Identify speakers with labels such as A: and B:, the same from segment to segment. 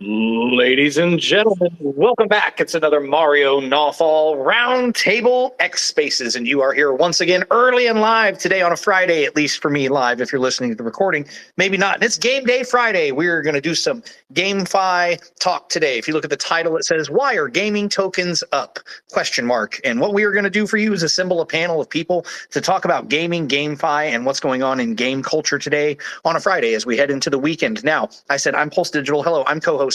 A: Ladies and gentlemen, welcome back. It's another Mario Nawfall Roundtable X Spaces, and you are here once again early and live today on a Friday, at least for me, live if you're listening to the recording. Maybe not. And it's Game Day Friday. We're going to do some GameFi talk today. If you look at the title, it says, "Why are gaming tokens up?" Question mark. And what we are going to do for you is assemble a panel of people to talk about gaming, GameFi, and what's going on in game culture today on a Friday as we head into the weekend. Now, I said I'm Pulse Digital. Hello, I'm co-hosting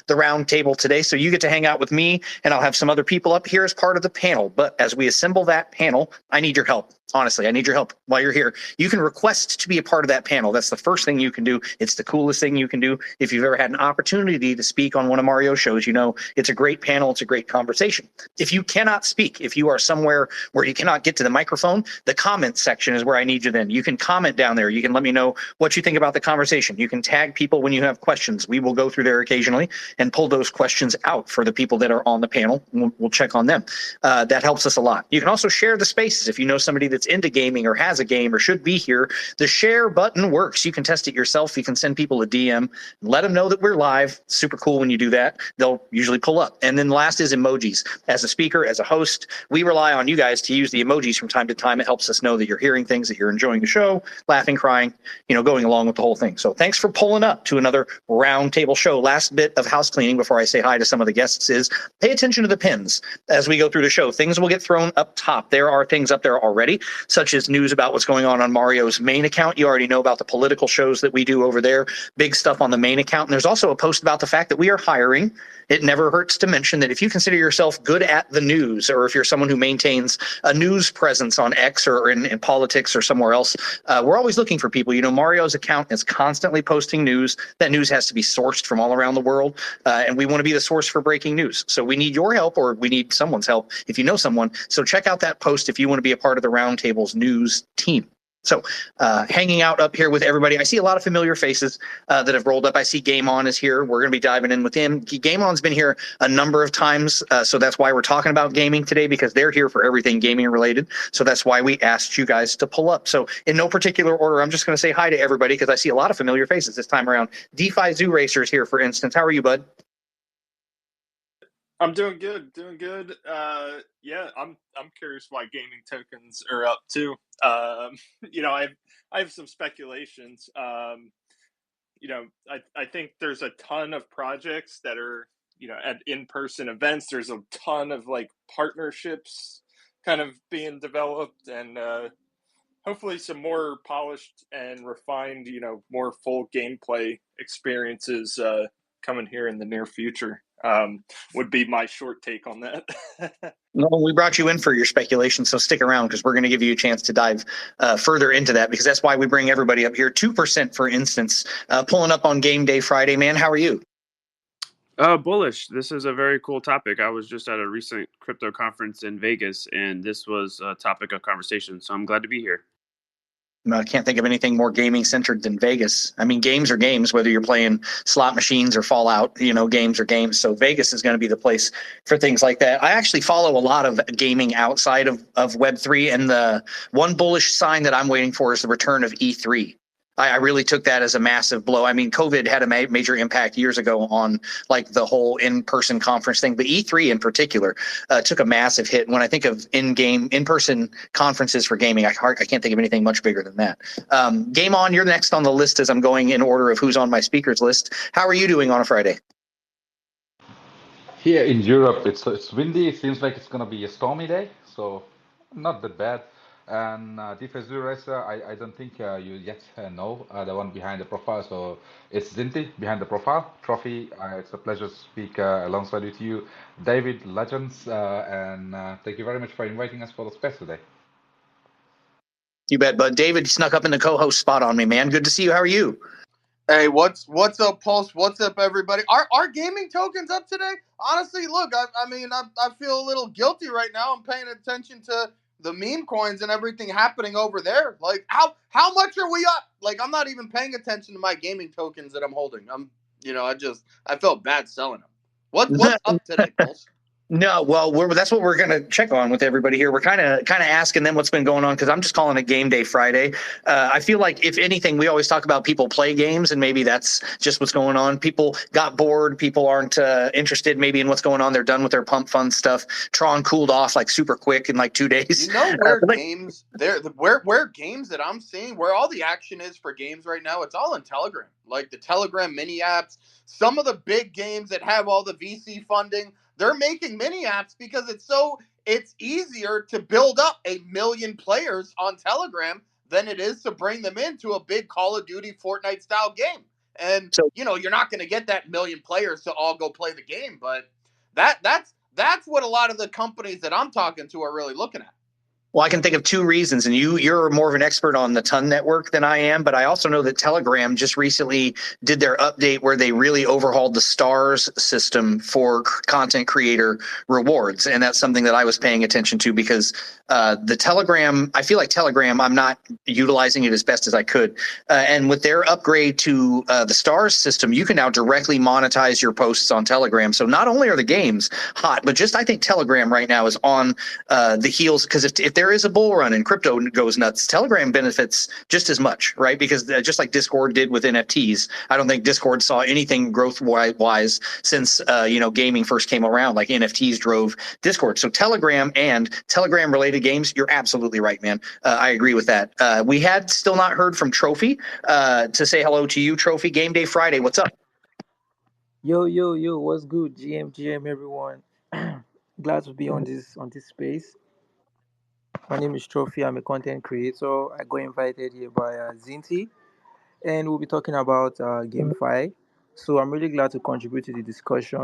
A: the round table today. So you get to hang out with me, and I'll have some other people up here as part of the panel. But as we assemble that panel, I need your help. Honestly, I need your help while you're here. You can request to be a part of that panel. That's the first thing you can do. It's the coolest thing you can do. If you've ever had an opportunity to speak on one of Mario's shows, you know it's a great panel. It's a great conversation. If you cannot speak, if you are somewhere where you cannot get to the microphone, the comment section is where I need you then. You can comment down there. You can let me know what you think about the conversation. You can tag people when you have questions. We will go through there occasionally and pull those questions out for the people that are on the panel. We'll check on them. That helps us a lot. You can also share the spaces. If you know somebody that's into gaming or has a game or should be here, the share button works. You can test it yourself. You can send people a DM, let them know that we're live. Super cool when you do that. They'll usually pull up. And then last is emojis. As a speaker, as a host, we rely on you guys to use the emojis from time to time. It helps us know that you're hearing things, that you're enjoying the show, laughing, crying, going along with the whole thing. So thanks for pulling up to another roundtable show. Last bit of house cleaning before I say hi to some of the guests is pay attention to the pins as we go through the show. Things will get thrown up top. There are things up there already, such as news about what's going on Mario's main account. You already know about the political shows that we do over there. Big stuff on the main account. And there's also a post about the fact that we are hiring. It never hurts to mention that if you consider yourself good at the news, or if you're someone who maintains a news presence on X or in politics or somewhere else, we're always looking for people. Mario's account is constantly posting news. That news has to be sourced from all around the world, and we want to be the source for breaking news. So we need your help, or we need someone's help if you know someone. So check out that post if you want to be a part of the Roundtable's news team. So hanging out up here with everybody, I see a lot of familiar faces that have rolled up. I see Game On is here. We're going to be diving in with him. Game On's been here a number of times, so that's why we're talking about gaming today, because they're here for everything gaming related. So that's why we asked you guys to pull up. So in no particular order, I'm just going to say hi to everybody because I see a lot of familiar faces this time around. DeFi Zoo Racers here, for instance. How are you, bud?
B: I'm doing good. Yeah, I'm curious why gaming tokens are up too. I have some speculations. I think there's a ton of projects that are at in-person events. There's a ton of partnerships kind of being developed, and hopefully some more polished and refined, more full gameplay experiences coming here in the near future. Would be my short take on that.
A: No, we brought you in for your speculation, so stick around because we're going to give you a chance to dive further into that, because that's why we bring everybody up here. 2%, for instance, pulling up on Game Day Friday. Man, how are you?
C: Bullish. This is a very cool topic. I was just at a recent crypto conference in Vegas, and this was a topic of conversation, so I'm glad to be here.
A: I can't think of anything more gaming centered than Vegas. I mean, games are games, whether you're playing slot machines or Fallout, games are games. So Vegas is going to be the place for things like that. I actually follow a lot of gaming outside of Web3, and the one bullish sign that I'm waiting for is the return of E3. I really took that as a massive blow. I mean, COVID had a major impact years ago on the whole in-person conference thing, but E3 in particular took a massive hit. When I think of in-person conferences for gaming, I can't think of anything much bigger than that. Game On, you're next on the list as I'm going in order of who's on my speakers list. How are you doing on a Friday?
D: Here in Europe, it's windy. It seems like it's going to be a stormy day, so not that bad. And DeFi Zoo Racer, I don't think you yet know the one behind the profile. So it's Zinti behind the profile. Trophy, it's a pleasure to speak alongside with you, David Legends, and thank you very much for inviting us for the space today.
A: You bet, bud. David snuck up in the co-host spot on me, man. Good to see you. How are you?
E: Hey, what's up, Pulse? What's up, everybody? Are gaming tokens up today? Honestly, look, I feel a little guilty right now. I'm paying attention to the meme coins and everything happening over there. Like, how much are we up? Like, I'm not even paying attention to my gaming tokens that I'm holding. I felt bad selling them. What's up today, Pulse?
A: No, well, that's what we're going to check on with everybody here. We're kind of asking them what's been going on because I'm just calling it Game Day Friday. I feel like if anything, we always talk about people play games, and maybe that's just what's going on. People got bored. People aren't interested maybe in what's going on. They're done with their pump fun stuff. Tron cooled off like super quick in like 2 days.
E: You know where games where games that I'm seeing where all the action is for games right now, it's all in Telegram. Like the Telegram mini apps, some of the big games that have all the VC funding, they're making mini apps because it's easier to build up 1 million players on Telegram than it is to bring them into a big Call of Duty Fortnite style game. And
A: So-
E: you're not going to get that 1 million players to all go play the game, but that's what a lot of the companies that I'm talking to are really looking at.
A: Well, I can think of 2 reasons, and you're more of an expert on the Ton network than I am, but I also know that Telegram just recently did their update where they really overhauled the stars system for content creator rewards, and that's something that I was paying attention to because the Telegram, I feel like Telegram, I'm not utilizing it as best as I could, and with their upgrade to the stars system, you can now directly monetize your posts on Telegram. So not only are the games hot, but just I think Telegram right now is on the heels because if there is a bull run and crypto goes nuts, Telegram benefits just as much, right? Because just like Discord did with NFTs, I don't think Discord saw anything growth wise since gaming first came around. Like NFTs drove Discord. So Telegram and Telegram related games, you're absolutely right, man. I agree with that. We had still not heard from Trophy to say hello to you, Trophy. Game Day Friday, what's up?
F: Yo, what's good? GM, everyone. Glad to be on this space. My name is Trophy. I'm a content creator. I got invited here by Zinti, and we'll be talking about GameFi. So I'm really glad to contribute to the discussion.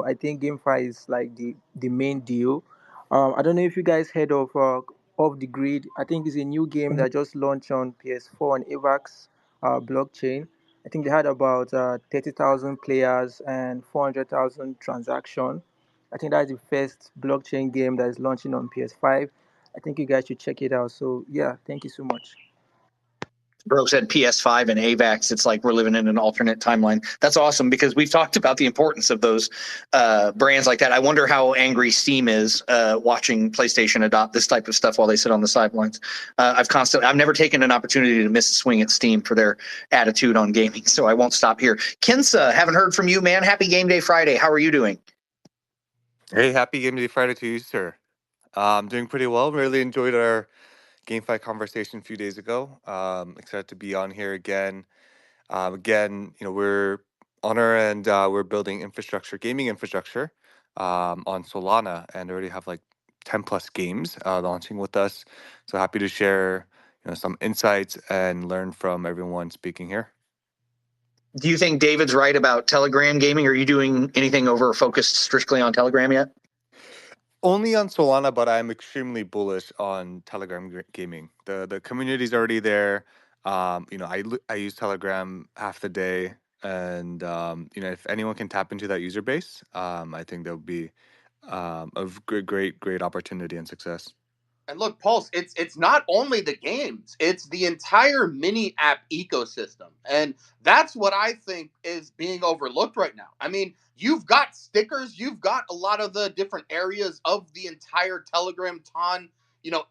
F: I think GameFi is like the main deal. I don't know if you guys heard of Off the Grid. I think it's a new game that just launched on PS4 and AVAX blockchain. I think they had about 30,000 players and 400,000 transactions. I think that's the first blockchain game that is launching on PS5. I think you guys should check it out. So yeah, thank you so much.
A: Bro said PS5 and AVAX. It's like we're living in an alternate timeline. That's awesome because we've talked about the importance of those brands like that. I wonder how angry Steam is watching PlayStation adopt this type of stuff while they sit on the sidelines. I've never taken an opportunity to miss a swing at Steam for their attitude on gaming, so I won't stop here. Kensa, haven't heard from you, man. Happy Game Day Friday. How are you doing?
G: Hey, happy Game Day Friday to you, sir. I'm doing pretty well. Really enjoyed our GameFi conversation a few days ago. Excited to be on here again. We're on our end. We're building gaming infrastructure, on Solana, and already have like 10 plus games launching with us. So happy to share, some insights and learn from everyone speaking here.
A: Do you think David's right about Telegram gaming? Are you doing anything focused strictly on Telegram yet?
G: Only on Solana, but I'm extremely bullish on Telegram gaming. The community's already there. I use Telegram half the day, and if anyone can tap into that user base, I think that would be a great opportunity and success.
E: And look, Pulse, it's not only the games, it's the entire mini app ecosystem. And that's what I think is being overlooked right now. I mean, you've got stickers, you've got a lot of the different areas of the entire Telegram Ton,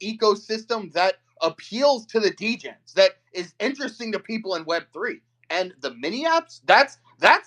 E: ecosystem that appeals to the DGens, that is interesting to people in Web3. And the mini apps, that's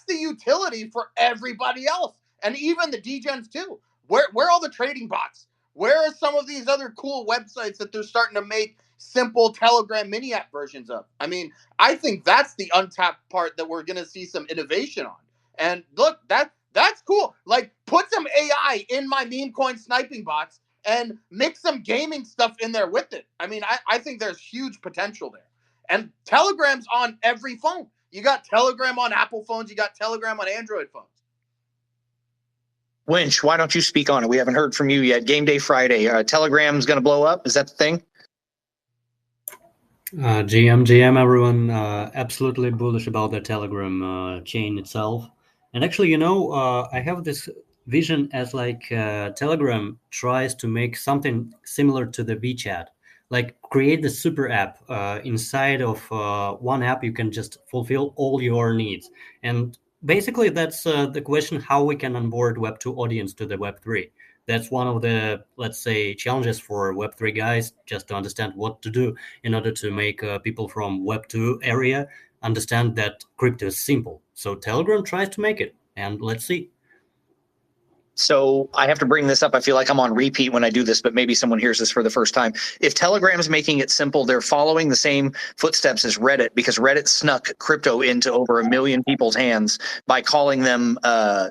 E: the utility for everybody else. And even the DGens too. Where are all the trading bots? Where are some of these other cool websites that they're starting to make simple Telegram mini app versions of? I mean, I think that's the untapped part that we're going to see some innovation on. And look, that's cool. Like, put some AI in my meme coin sniping bots and mix some gaming stuff in there with it. I mean, I think there's huge potential there. And Telegram's on every phone. You got Telegram on Apple phones. You got Telegram on Android phones.
A: Winch, why don't you speak on it? We haven't heard from you yet. Game Day Friday. Telegram's going to blow up. Is that the thing?
H: GM, everyone. Absolutely bullish about the Telegram chain itself. And actually, I have this vision as like Telegram tries to make something similar to the WeChat. Like create the super app. Inside of one app, you can just fulfill all your needs. And basically that's the question: how we can onboard Web2 audience to the Web3. That's one of the, let's say, challenges for Web3 guys, just to understand what to do in order to make people from Web2 area understand that crypto is simple. So Telegram tries to make it, and let's see.
A: So I have to bring this up. I feel like I'm on repeat when I do this, but maybe someone hears this for the first time. If Telegram's making it simple, they're following the same footsteps as Reddit, because Reddit snuck crypto into over 1 million people's hands by calling them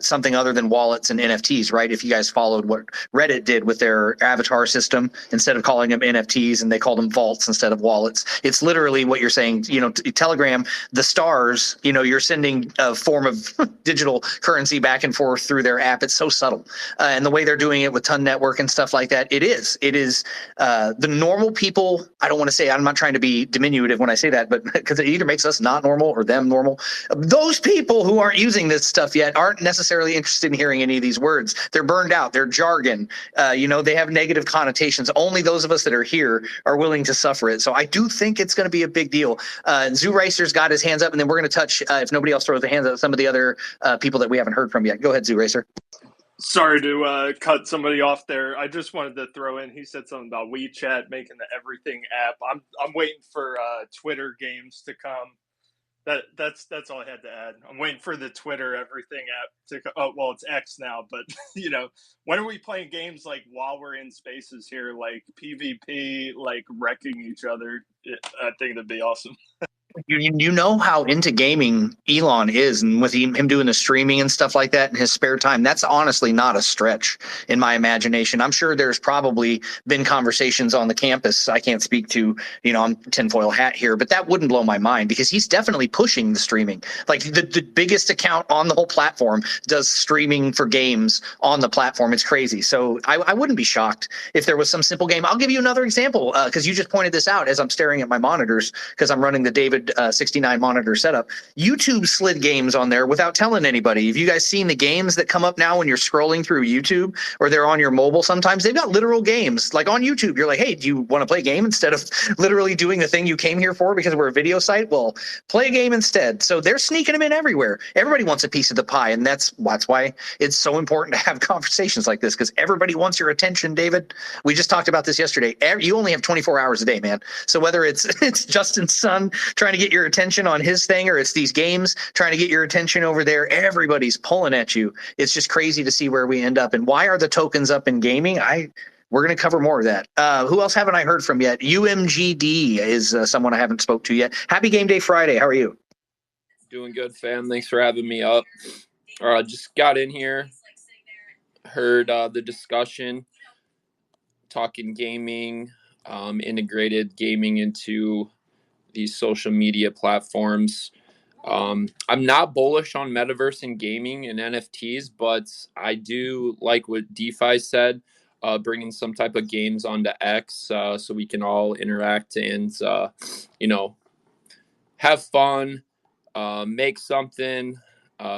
A: something other than wallets and NFTs, right? If you guys followed what Reddit did with their avatar system, instead of calling them NFTs, and they called them vaults instead of wallets. It's literally what you're saying. You know, Telegram, the stars, you know, you're sending a form of digital currency back and forth through their app. It's so subtle. And the way they're doing it with Ton Network and stuff like that, it is the normal people. I don't want to say, I'm not trying to be diminutive when I say that, but because it either makes us not normal or them normal. Those people who aren't using this stuff yet aren't necessarily interested in hearing any of these words. They're burned out. They're jargon. You know, they have negative connotations. Only those of us that are here are willing to suffer it. So I do think it's going to be a big deal. Zoo Racer's got his hands up, and then we're going to touch, if nobody else throws their hands up, some of the other people that we haven't heard from yet. Go ahead, Zoo Racer.
B: Sorry to cut somebody off there. I just wanted to throw in. He said something about WeChat making the everything app. I'm waiting for Twitter games to come. That's all I had to add. I'm waiting for the Twitter everything app to come. Oh, well, it's X now, but you know, when are we playing games like while we're in spaces here, like PvP, like wrecking each other? I think that'd be awesome.
A: You know how into gaming Elon is, and with him doing the streaming and stuff like that in his spare time, that's honestly not a stretch in my imagination. I'm sure there's probably been conversations on the campus. I can't speak to, you know, I'm tinfoil hat here, but that wouldn't blow my mind, because he's definitely pushing the streaming. Like the biggest account on the whole platform does streaming for games on the platform. It's crazy. So I wouldn't be shocked if there was some simple game. I'll give you another example, because you just pointed this out as I'm staring at my monitors, because I'm running the David 69 monitor setup. YouTube slid games on there without telling anybody. Have you guys seen the games that come up now when you're scrolling through YouTube, or they're on your mobile sometimes? They've got literal games. Like on YouTube, you're like, hey, do you want to play a game instead of literally doing the thing you came here for because we're a video site? Well, play a game instead. So they're sneaking them in everywhere. Everybody wants a piece of the pie, and that's why it's so important to have conversations like this, because everybody wants your attention, David. We just talked about this yesterday. You only have 24 hours a day, man. So whether it's Justin's son trying to get your attention on his thing, or it's these games trying to get your attention over there, everybody's pulling at you. It's just crazy to see where we end up. And why are the tokens up in gaming? We're going to cover more of that. Who else haven't I heard from yet? UMGD is someone I haven't spoke to yet. Happy Game Day Friday. How are you?
I: Doing good, fam. Thanks for having me up. Just got in here, heard the discussion, talking gaming, integrated gaming into these social media platforms. I'm not bullish on metaverse and gaming and NFTs, but I do like what DeFi said, bringing some type of games onto X so we can all interact and, you know, have fun, make something,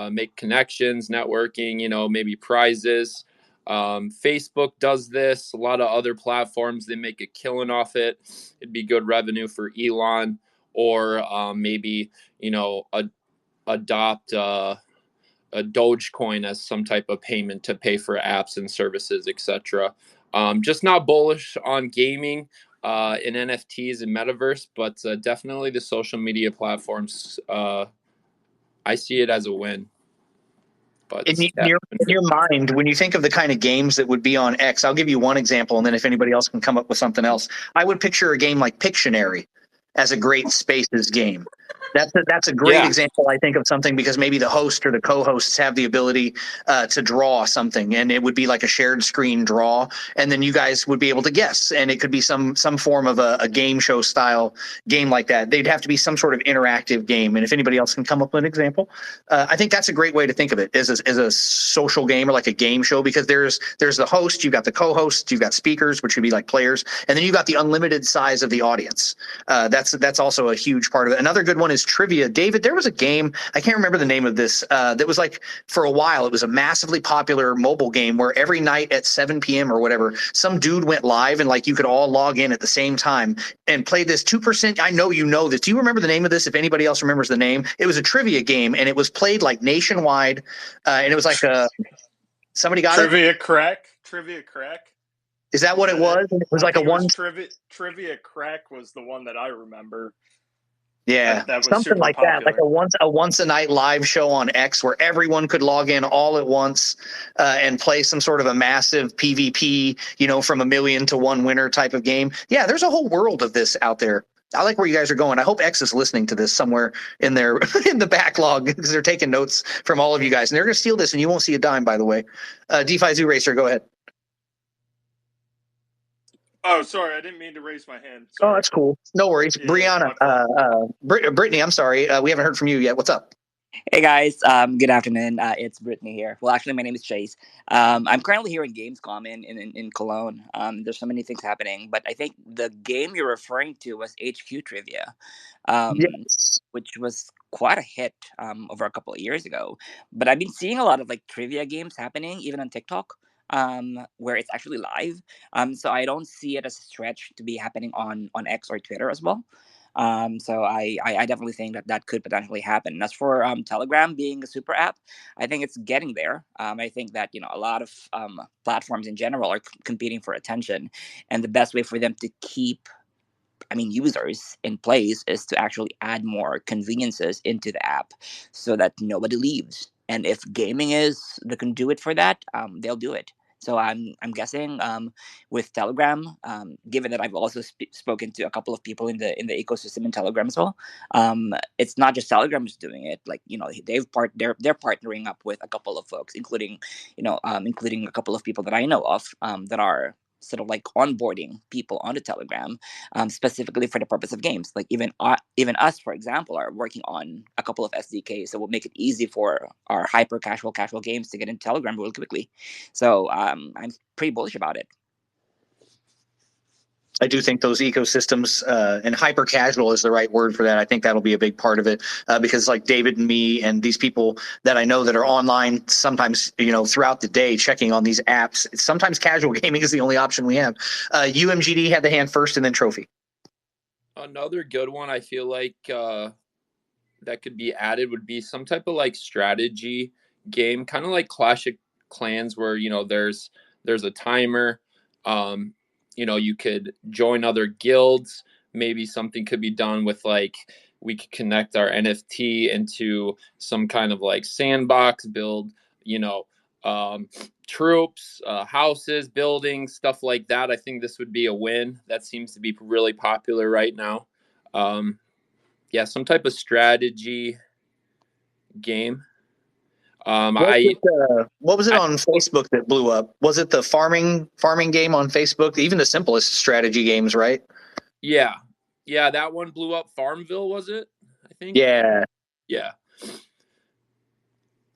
I: make connections, networking, you know, maybe prizes. Facebook does this. A lot of other platforms, they make a killing off it. It'd be good revenue for Elon. Or maybe, you know, adopt a Dogecoin as some type of payment to pay for apps and services, etc. Just not bullish on gaming in NFTs and metaverse, but definitely the social media platforms. I see it as a win. But
A: in your mind, when you think of the kind of games that would be on X, I'll give you one example, and then if anybody else can come up with something else, I would picture a game like Pictionary as a great spaces game. That's a great example, I think, of something, because maybe the host or the co-hosts have the ability to draw something, and it would be like a shared screen draw, and then you guys would be able to guess, and it could be some form of a game show style game like that. They'd have to be some sort of interactive game, and if anybody else can come up with an example, I think that's a great way to think of it, as a social game or like a game show, because there's the host, you've got the co-hosts, you've got speakers, which would be like players, and then you've got the unlimited size of the audience. That's also a huge part of it. Another good good one is trivia. David, there was a game, I can't remember the name of this, that was like for a while, it was a massively popular mobile game where every night at 7 p.m. or whatever, some dude went live and like you could all log in at the same time and play this 2%. I know you know this. Do you remember the name of this? If anybody else remembers the name, it was a trivia game and it was played like nationwide. And it was like somebody got
B: Trivia Crack. Trivia Crack.
A: Is that what it was? It was like a one.
B: Trivia Crack was the one that I remember.
A: Yeah,
B: that was
A: something like
B: popular.
A: that, like a once a night live show on X where everyone could log in all at once and play some sort of a massive PvP, from 1,000,000 to 1 winner type of game. Yeah, there's a whole world of this out there. I like where you guys are going. I hope X is listening to this somewhere in their in the backlog because they're taking notes from all of you guys, and they're going to steal this, and you won't see a dime. By the way, DeFi Zoo Racer, go ahead.
B: Oh, sorry, I didn't mean to raise my hand. Sorry.
A: Oh, that's cool. No worries. Yeah, Brianna, Brittany, I'm sorry. We haven't heard from you yet. What's up?
J: Hey guys, good afternoon. It's Brittany here. Well, actually, my name is Chase. I'm currently here in Gamescom in Cologne. There's so many things happening, but I think the game you're referring to was HQ Trivia,
A: yes.
J: which was quite a hit over a couple of years ago. But I've been seeing a lot of like trivia games happening, even on TikTok, where it's actually live. So I don't see it as a stretch to be happening on X or Twitter as well. So I definitely think that could potentially happen. And as for Telegram being a super app, I think it's getting there. I think that a lot of platforms in general are competing for attention, and the best way for them to keep users in place is to actually add more conveniences into the app so that nobody leaves. And if gaming is the conduit for that, they'll do it. So I'm guessing with Telegram, given that I've also spoken to a couple of people in the ecosystem in Telegram as well, it's not just Telegram who's doing it. Like they're partnering up with a couple of folks, including a couple of people that I know of that are sort of like onboarding people onto Telegram, specifically for the purpose of games. Like even us, for example, are working on a couple of SDKs that will make it easy for our hyper casual games to get into Telegram really quickly. So I'm pretty bullish about it.
A: I do think those ecosystems and hyper casual is the right word for that. I think that'll be a big part of it because like David and me and these people that I know that are online sometimes, throughout the day checking on these apps, sometimes casual gaming is the only option we have. UMGD had the hand first and then Trophy.
I: Another good one I feel like that could be added would be some type of like strategy game, kind of like Clash of Clans where, there's a timer. You could join other guilds. Maybe something could be done with like we could connect our NFT into some kind of like sandbox, build, troops, houses, buildings, stuff like that. I think this would be a win. That seems to be really popular right now. Some type of strategy game.
A: What was it on Facebook that blew up? Was it the farming game on Facebook? Even the simplest strategy games, right?
I: Yeah, that one blew up. Farmville, was it? I think.
A: Yeah.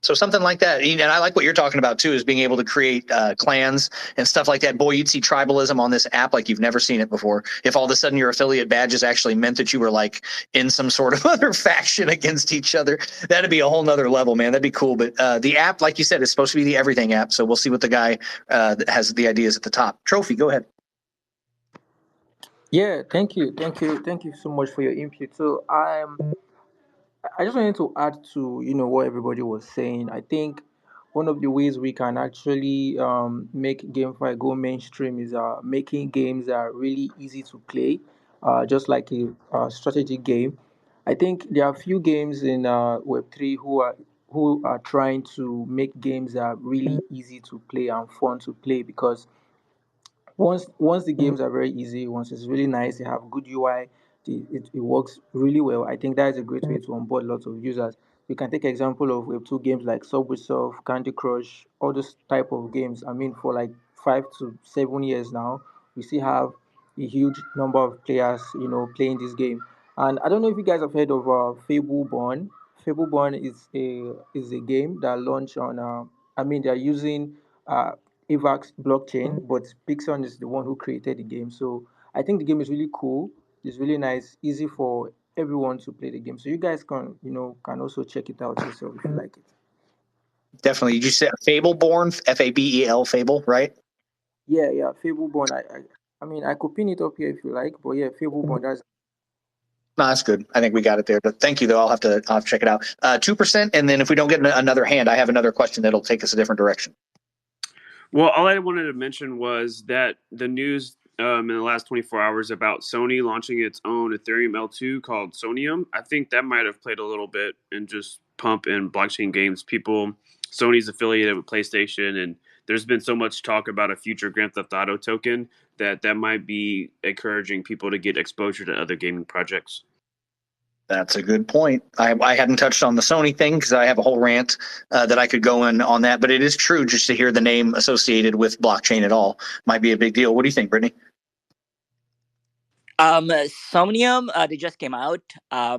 A: So something like that, and I like what you're talking about too, is being able to create clans and stuff like that. Boy, you'd see tribalism on this app like you've never seen it before. If all of a sudden your affiliate badges actually meant that you were like in some sort of other faction against each other, that'd be a whole nother level, man. That'd be cool. But the app, like you said, is supposed to be the everything app. So we'll see what the guy that has the ideas at the top. Trophy, go ahead.
F: Yeah, thank you so much for your input. So I just wanted to add to what everybody was saying. I think one of the ways we can actually make GameFi go mainstream is making games that are really easy to play, just like a strategy game. I think there are a few games in Web3 who are trying to make games that are really easy to play and fun to play because once the games are very easy, once it's really nice, they have good UI, it works really well. I think that is a great way to onboard lots of users. You can take example of Web2 games like Subway Surf, Candy Crush, all those type of games. I mean, for like 5 to 7 years now, we still have a huge number of players, playing this game. And I don't know if you guys have heard of Fableborn. Fableborn is a game that launched on. They're using AVAX blockchain, but Pixon is the one who created the game. So I think the game is really cool. It's really nice, easy for everyone to play the game. So you guys can also check it out yourself if you like it.
A: Definitely. Did you say Fableborn? Fabel, Fable, right?
F: Yeah, Fableborn. I mean, I could pin it up here if you like, but yeah, Fableborn. That's
A: No, that's good. I think we got it there. But thank you, though. I'll have to check it out. 2%, and then if we don't get another hand, I have another question that'll take us a different direction.
C: Well, all I wanted to mention was that the news in the last 24 hours about Sony launching its own Ethereum L2 called Sonium, I think that might have played a little bit in just pump in blockchain games. Sony's affiliated with PlayStation, and there's been so much talk about a future Grand Theft Auto token that might be encouraging people to get exposure to other gaming projects.
A: That's a good point. I hadn't touched on the Sony thing because I have a whole rant that I could go in on that. But it is true, just to hear the name associated with blockchain at all might be a big deal. What do you think, Brittany?
J: Somnium, they just came out. I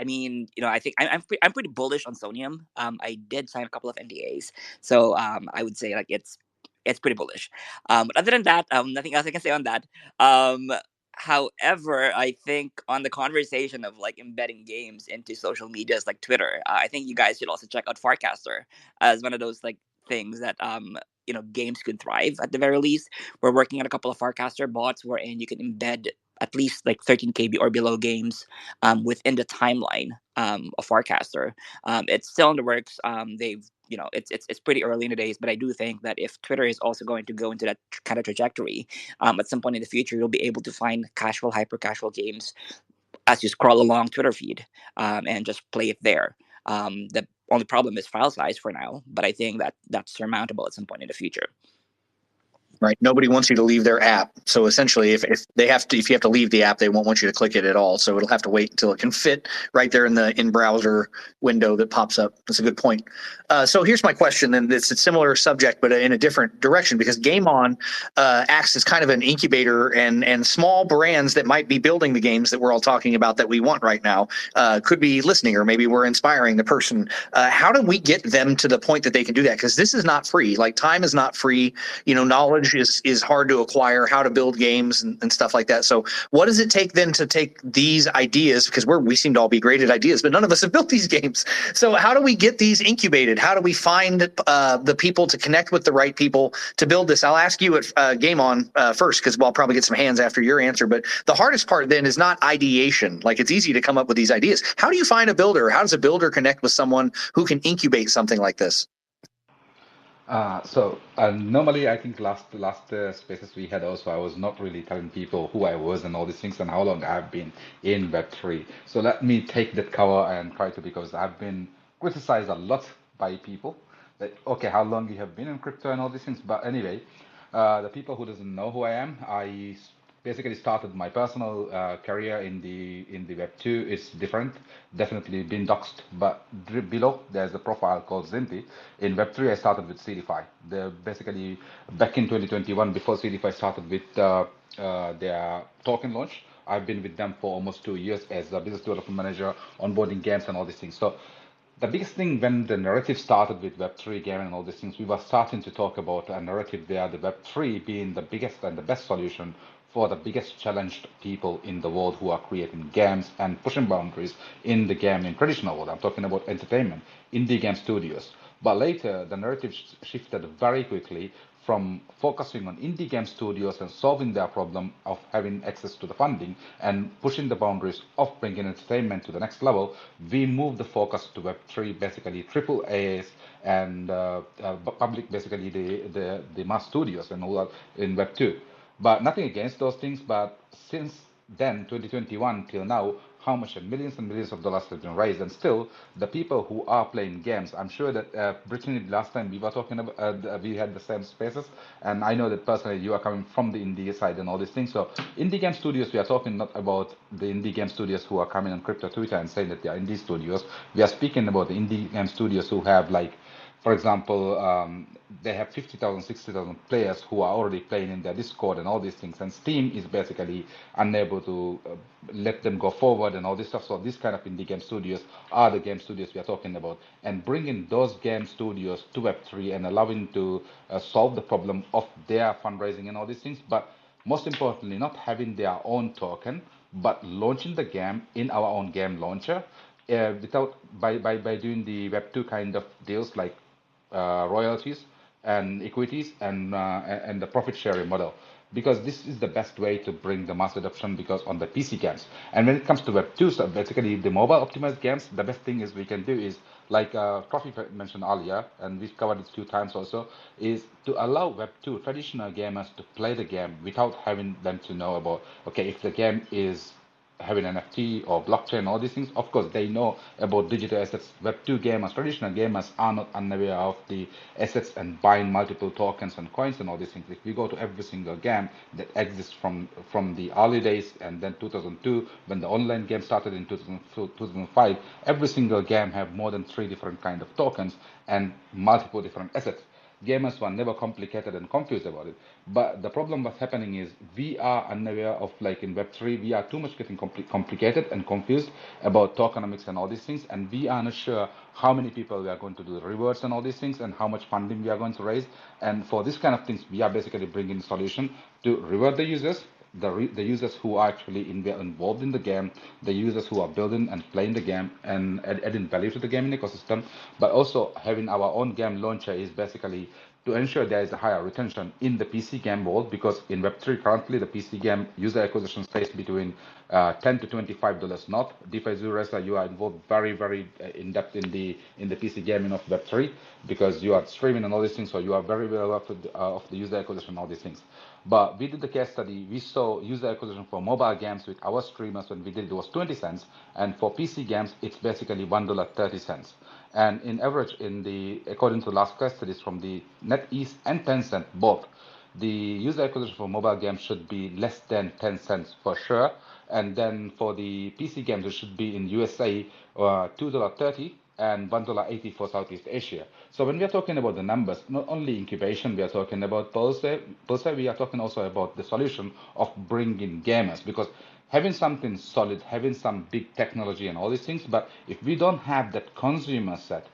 J: mean, I think I'm pretty bullish on Somnium. I did sign a couple of NDAs, so I would say like it's pretty bullish. But other than that, nothing else I can say on that. However, I think on the conversation of like embedding games into social medias like Twitter, I think you guys should also check out Farcaster as one of those like things that games could thrive at the very least. We're working on a couple of Farcaster bots wherein you can embed at least like 13 KB or below games within the timeline of Farcaster. It's still in the works. They've it's pretty early in the days, but I do think that if Twitter is also going to go into that kind of trajectory, at some point in the future, you'll be able to find casual, hyper casual games as you scroll along Twitter feed and just play it there. The only problem is file size for now, but I think that that's surmountable at some point in the future.
A: Right. Nobody wants you to leave their app. So essentially, if you have to leave the app, they won't want you to click it at all. So it'll have to wait until it can fit right there in the in-browser window that pops up. That's a good point. So here's my question, and it's a similar subject, but in a different direction, because Game On acts as kind of an incubator, and small brands that might be building the games that we're all talking about that we want right now could be listening, or maybe we're inspiring the person. How do we get them to the point that they can do that? Because this is not free. Like, time is not free. Knowledge is hard to acquire, how to build games and stuff like that. So what does it take then to take these ideas, because we seem to all be great at ideas, but none of us have built these games. So how do we get these incubated? How do we find the people to connect with the right people to build this? I'll ask you at Game On first, because I'll probably get some hands after your answer. But the hardest part then is not ideation. Like, it's easy to come up with these ideas. How do you find a builder? How does a builder connect with someone who can incubate something like this?
D: Normally, I think last spaces we had also, I was not really telling people who I was and all these things and how long I've been in Web3. So let me take that cover and try to, because I've been criticized a lot by people that, okay, how long you have been in crypto and all these things. But anyway, the people who doesn't know who I am, I basically started my personal career in the Web 2. It's different, definitely been doxed, but below there's a profile called Zinti. In Web 3, I started with CDFI. Basically, back in 2021, before CDFI started with their token launch, I've been with them for almost 2 years as a business development manager, onboarding games and all these things. So the biggest thing when the narrative started with Web3 gaming and all these things, we were starting to talk about a narrative where the Web3 being the biggest and the best solution for the biggest challenged people in the world who are creating games and pushing boundaries in the game in traditional world. I'm talking about entertainment, indie game studios. But later, the narrative shifted very quickly from focusing on indie game studios and solving their problem of having access to the funding and pushing the boundaries of bringing entertainment to the next level. We moved the focus to Web3, basically triple A's and public, basically the mass studios and all that in Web2. But nothing against those things. But since then, 2021 till now, how much millions and millions of dollars have been raised, and still the people who are playing games. I'm sure that Brittany, last time we were talking about, we had the same spaces, and I know that personally you are coming from the indie side and all these things. So indie game studios, we are talking not about the indie game studios who are coming on crypto Twitter and saying that they are indie studios. We are speaking about the indie game studios who have, like, for example, they have 50,000, 60,000 players who are already playing in their Discord and all these things, and Steam is basically unable to let them go forward and all this stuff. So these kind of indie game studios are the game studios we are talking about, and bringing those game studios to Web3 and allowing to solve the problem of their fundraising and all these things, but most importantly, not having their own token, but launching the game in our own game launcher, without by doing the Web 2 kind of deals like royalties and equities and the profit sharing model, because this is the best way to bring the mass adoption because on the PC games. And when it comes to Web 2, so basically the mobile optimized games, the best thing is we can do is like Trophy mentioned earlier, and we've covered it a few times also, is to allow Web 2 traditional gamers to play the game without having them to know about, okay, if the game is having NFT or blockchain, all these things, of course, they know about digital assets. Web2 gamers, traditional gamers are not unaware of the assets and buying multiple tokens and coins and all these things. If we go to every single game that exists from the early days and then 2002, when the online game started in 2005, every single game have more than 3 different kind of tokens and multiple different assets. Gamers were never complicated and confused about it. But the problem what's happening is we are unaware of, like in Web3, we are too much getting complicated and confused about tokenomics and all these things, and we are not sure how many people we are going to do the rewards and all these things and how much funding we are going to raise. And for this kind of things, we are basically bringing a solution to reward the users, the users who are actually involved in the game, the users who are building and playing the game and adding value to the gaming ecosystem, but also having our own game launcher is basically to ensure there is a higher retention in the PC game world, because in Web3 currently the PC game user acquisition stays between $10 to $25 not. DeFi Zero, you are involved very in depth in the PC gaming of Web3 because you are streaming and all these things, so you are very well aware of the user acquisition and all these things. But we did the case study. We saw user acquisition for mobile games with our streamers when we did it was 20 cents, and for PC games it's basically $1.30. And in average, according to last case studies from the NetEase and Tencent both, the user acquisition for mobile games should be less than 10 cents for sure. And then for the PC games, it should be in USA $2.30 and $1.80 for Southeast Asia. So when we are talking about the numbers, not only incubation, we are talking about per se, we are talking also about the solution of bringing gamers, because having something solid, having some big technology and all these things, but if we don't have that consumer set,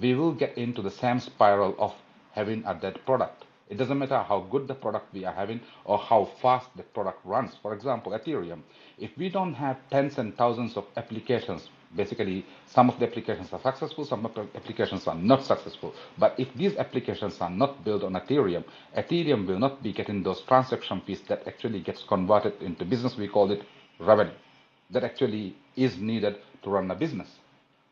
D: we will get into the same spiral of having a dead product. It doesn't matter how good the product we are having or how fast the product runs. For example, Ethereum. If we don't have tens and thousands of applications, basically some of the applications are successful, some of the applications are not successful. But if these applications are not built on Ethereum, Ethereum will not be getting those transaction fees that actually gets converted into business. We call it revenue. That actually is needed to run a business.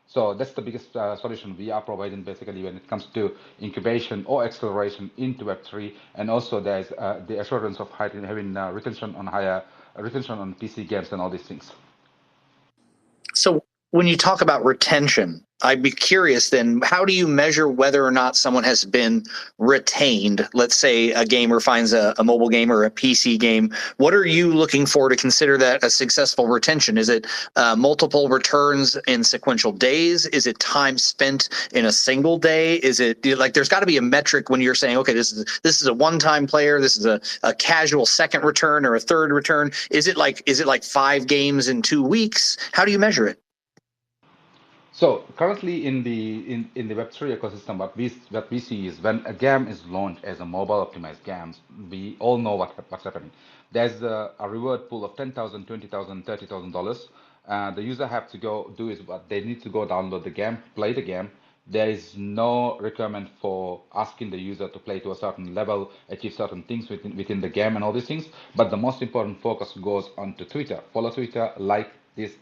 D: So that's the biggest solution we are providing basically when it comes to incubation or acceleration into Web3, and also there's the assurance of having retention on PC games and all these things.
A: So when you talk about retention, I'd be curious then, how do you measure whether or not someone has been retained? Let's say a gamer finds a mobile game or a PC game. What are you looking for to consider that a successful retention? Is it multiple returns in sequential days? Is it time spent in a single day? Is it like there's got to be a metric when you're saying, okay, this is a one-time player, this is a casual second return or a third return? Is it like 5 games in 2 weeks? How do you measure it?
D: So currently in the Web3 ecosystem, what we see is when a game is launched as a mobile optimized game, we all know what's happening. There's a reward pool of $10,000, $20,000, $30,000. The user have to go do is what they need to go download the game, play the game. There is no requirement for asking the user to play to a certain level, achieve certain things within the game and all these things. But the most important focus goes onto Twitter. Follow Twitter, like this.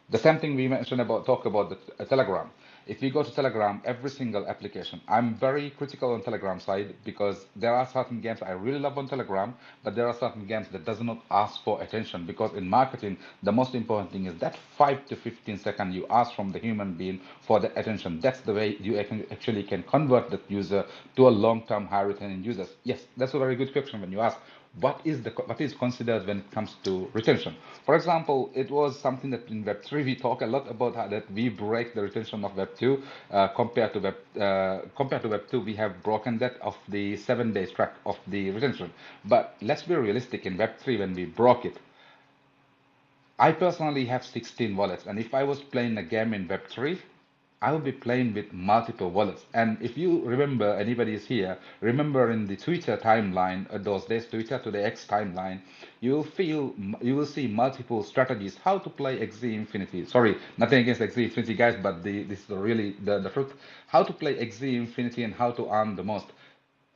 D: The same thing we mentioned talk about the Telegram. If we go to Telegram, every single application, I'm very critical on Telegram side because there are certain games I really love on Telegram, but there are certain games that does not ask for attention, because in marketing, the most important thing is that 5 to 15 seconds you ask from the human being for the attention. That's the way you actually can convert that user to a long-term high returning users. Yes, that's a very good question when you ask, what is considered when it comes to retention? For example, it was something that in Web3 we talk a lot about how that we break the retention of Web2 compared to Web2 we have broken that of the 7 days track of the retention. But let's be realistic, in Web3 when we broke it, I personally have 16 wallets, and if I was playing a game in Web3, I'll be playing with multiple wallets. And if you remember, anybody is here, remember in the Twitter timeline, those days, Twitter to the X timeline, you will see multiple strategies how to play XZ Infinity. Sorry, nothing against XZ Infinity, guys, but this is really the truth. How to play XZ Infinity and how to earn the most.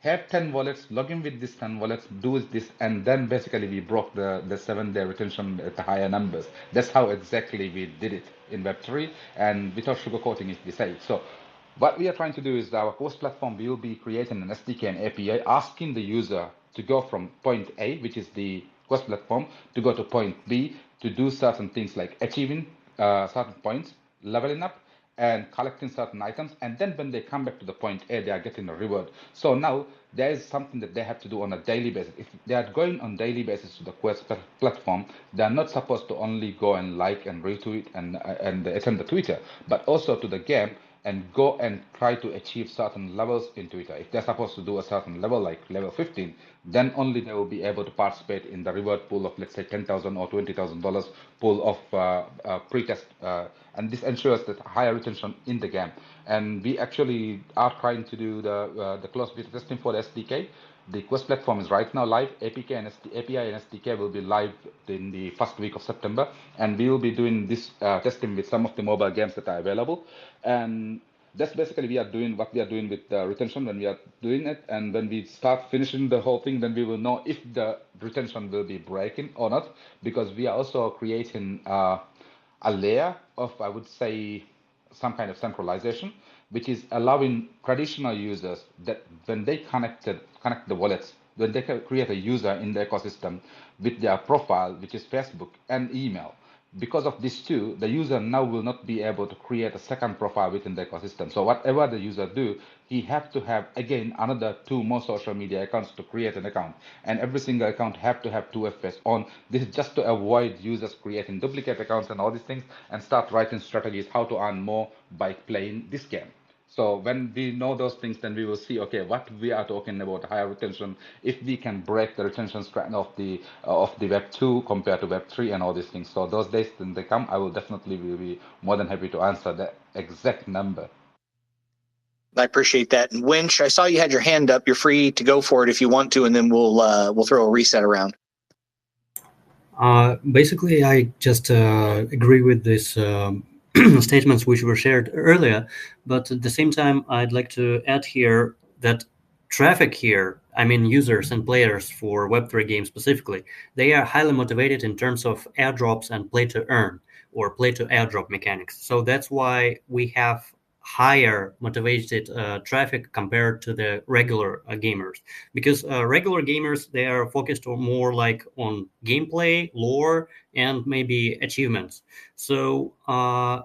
D: Have 10 wallets, log in with these 10 wallets, do this, and then basically we broke the 7-day retention at the higher numbers. That's how exactly we did it in Web3, and without sugarcoating it, we say. So what we are trying to do is our Quest platform will be creating an SDK and API asking the user to go from point A, which is the Quest platform, to go to point B to do certain things like achieving certain points, leveling up, and collecting certain items, and then when they come back to the point A, they are getting a reward. So now there is something that they have to do on a daily basis. If they are going on daily basis to the Quest platform, they are not supposed to only go and like and retweet and attend the Twitter, but also to the game and go and try to achieve certain levels in Twitter. If they're supposed to do a certain level, like level 15, then only they will be able to participate in the reward pool of, let's say, $10,000 or $20,000 pool of pre-test. And this ensures that higher retention in the game. And we actually are trying to do the closed beta testing for the SDK. The Quest platform is right now live. API and SDK will be live in the first week of September, and we will be doing this testing with some of the mobile games that are available. And that's basically what we are doing with the retention when we are doing it. And when we start finishing the whole thing, then we will know if the retention will be breaking or not, because we are also creating a layer of, I would say, some kind of centralization, which is allowing traditional users that when they connect the wallets, when they create a user in the ecosystem with their profile, which is Facebook and email, because of these two, the user now will not be able to create a second profile within the ecosystem. So whatever the user do, he have to have, again, another 2 more social media accounts to create an account. And every single account have to have 2FS on. This is just to avoid users creating duplicate accounts and all these things, and start writing strategies how to earn more by playing this game. So when we know those things, then we will see, okay, what we are talking about higher retention, if we can break the retention strain of the Web 2 compared to Web 3 and all these things. So those days when they come, I will definitely be more than happy to answer the exact number.
A: I appreciate that. And Winch, I saw you had your hand up. You're free to go for it if you want to, and then we'll throw a reset around.
H: Basically, I just agree with this statements which were shared earlier, but at the same time, I'd like to add here that traffic here, I mean users and players for Web3 games specifically, they are highly motivated in terms of airdrops and play to earn or play to airdrop mechanics. So that's why we have higher motivated traffic compared to the regular gamers, because regular gamers, they are focused more like on gameplay, lore, and maybe achievements. So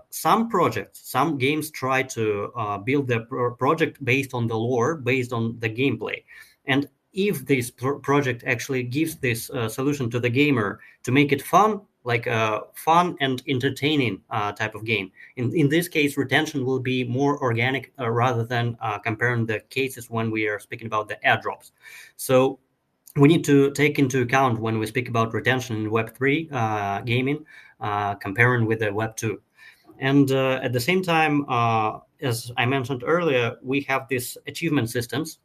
H: some games try to build their project based on the lore, based on the gameplay. And if this project actually gives this solution to the gamer to make it fun, like a fun and entertaining type of game. In this case, retention will be more organic rather than comparing the cases when we are speaking about the airdrops. So we need to take into account when we speak about retention in Web3 gaming, comparing with the Web 2. And at the same time, as I mentioned earlier, we have these achievement systems.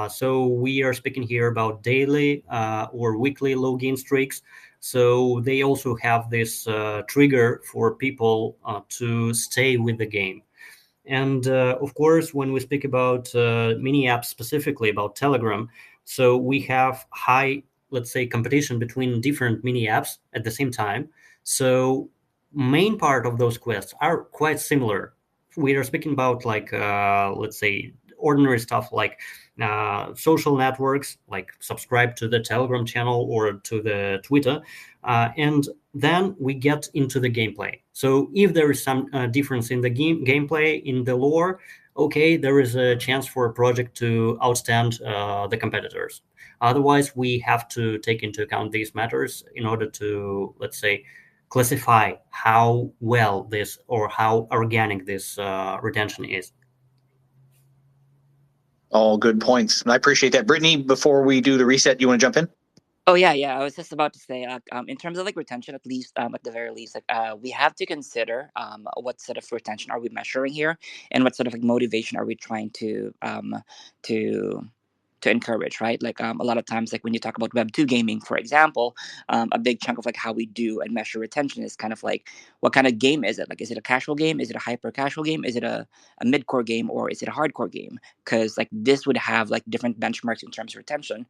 H: So we are speaking here about daily or weekly login streaks. So they also have this trigger for people to stay with the game. And of course, when we speak about mini apps, specifically about Telegram, so we have high, let's say, competition between different mini apps at the same time. So main part of those quests are quite similar. We are speaking about like, let's say, ordinary stuff like social networks, like subscribe to the Telegram channel or to the Twitter, and then we get into the gameplay. So if there is some difference in the gameplay, in the lore, okay, there is a chance for a project to outstand the competitors. Otherwise, we have to take into account these matters in order to, let's say, classify how well this or how organic this retention is.
A: All good points. And I appreciate that. Brittany, before we do the reset, you want to jump in?
J: Oh yeah. I was just about to say, in terms of like retention, at least at the very least, like we have to consider what sort of retention are we measuring here, and what sort of like motivation are we trying to to encourage, right? Like a lot of times, like when you talk about Web2 gaming, for example, a big chunk of like how we do and measure retention is kind of like what kind of game is it? Like, is it a casual game? Is it a hyper casual game? Is it a mid core game, or is it a hardcore game? Because like this would have like different benchmarks in terms of retention,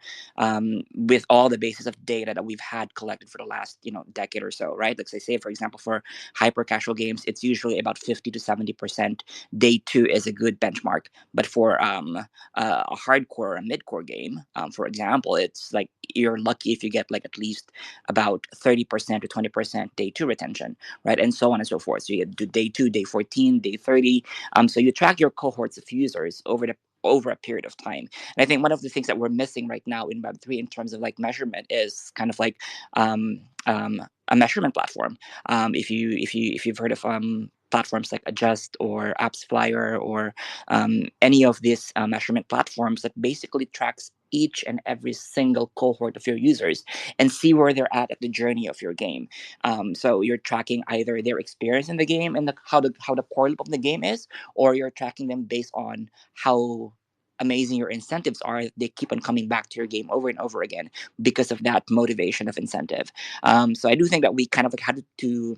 J: with all the basis of data that we've had collected for the last decade or so, right? Like say for example, for hyper casual games, it's usually about 50 to 70%. Day two is a good benchmark, but for a hardcore or a mid-core game, for example, it's like you're lucky if you get like at least about 30% to 20% day two retention, right? And so on and so forth. So you get to day 2, day 14, day 30. So you track your cohorts of users over a period of time. And I think one of the things that we're missing right now in Web3 in terms of like measurement is kind of like a measurement platform. If you've heard of platforms like Adjust or AppsFlyer or any of these measurement platforms that basically tracks each and every single cohort of your users and see where they're at the journey of your game. So you're tracking either their experience in the game and how the core loop of the game is, or you're tracking them based on how amazing your incentives are. They keep on coming back to your game over and over again because of that motivation of incentive. So I do think that we kind of like had to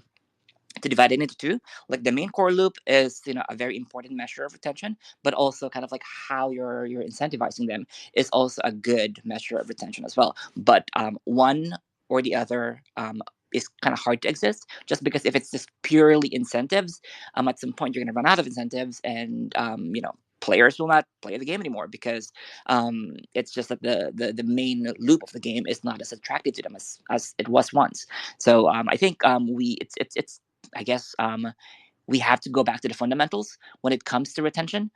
J: divide it into two. Like the main core loop is a very important measure of retention, but also kind of like how you're incentivizing them is also a good measure of retention as well. But one or the other is kind of hard to exist, just because if it's just purely incentives, at some point you're going to run out of incentives, and players will not play the game anymore because it's just that the main loop of the game is not as attractive to them as it was once. So I think it's I guess we have to go back to the fundamentals when it comes to retention,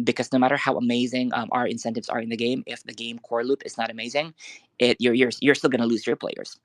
J: because no matter how amazing our incentives are in the game, if the game core loop is not amazing, you're still going to lose your players.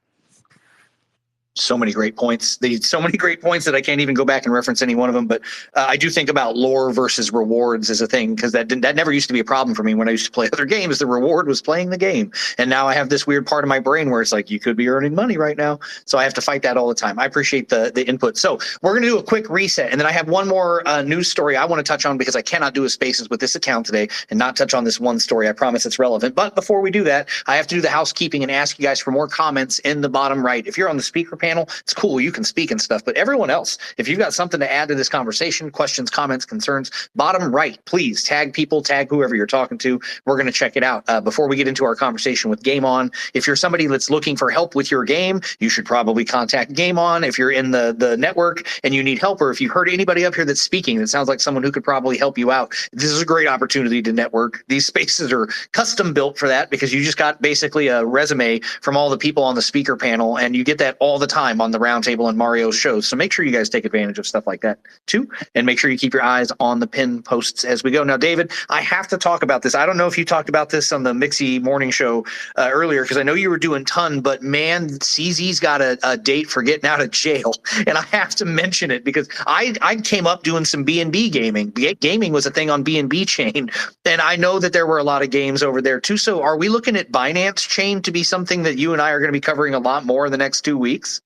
A: So many great points. So many great points that I can't even go back and reference any one of them. But I do think about lore versus rewards as a thing, because that never used to be a problem for me when I used to play other games. The reward was playing the game, and now I have this weird part of my brain where it's like you could be earning money right now, so I have to fight that all the time. I appreciate the input. So we're going to do a quick reset, and then I have one more news story I want to touch on, because I cannot do a Spaces with this account today and not touch on this one story. I promise it's relevant. But before we do that, I have to do the housekeeping and ask you guys for more comments in the bottom right. If you're on the speaker panel, it's cool, you can speak and stuff, but everyone else, if you've got something to add to this conversation, questions, comments, concerns, bottom right, please tag people, tag whoever you're talking to. We're going to check it out. Before we get into our conversation with Game On, if you're somebody that's looking for help with your game, you should probably contact Game On. If you're in the network and you need help, or if you heard anybody up here that's speaking that sounds like someone who could probably help you out, this is a great opportunity to network. These spaces are custom built for that, because you just got basically a resume from all the people on the speaker panel, and you get that all the time on the Roundtable and Mario's shows. So make sure you guys take advantage of stuff like that too, and make sure you keep your eyes on the pin posts as we go. Now, David, I have to talk about this. I don't know if you talked about this on the Mixie morning show earlier, because I know you were doing ton, but man, CZ's got a date for getting out of jail, and I have to mention it because I came up doing some B&B gaming. Gaming was a thing on B&B Chain, and I know that there were a lot of games over there too. So are we looking at Binance Chain to be something that you and I are going to be covering a lot more in the next 2 weeks?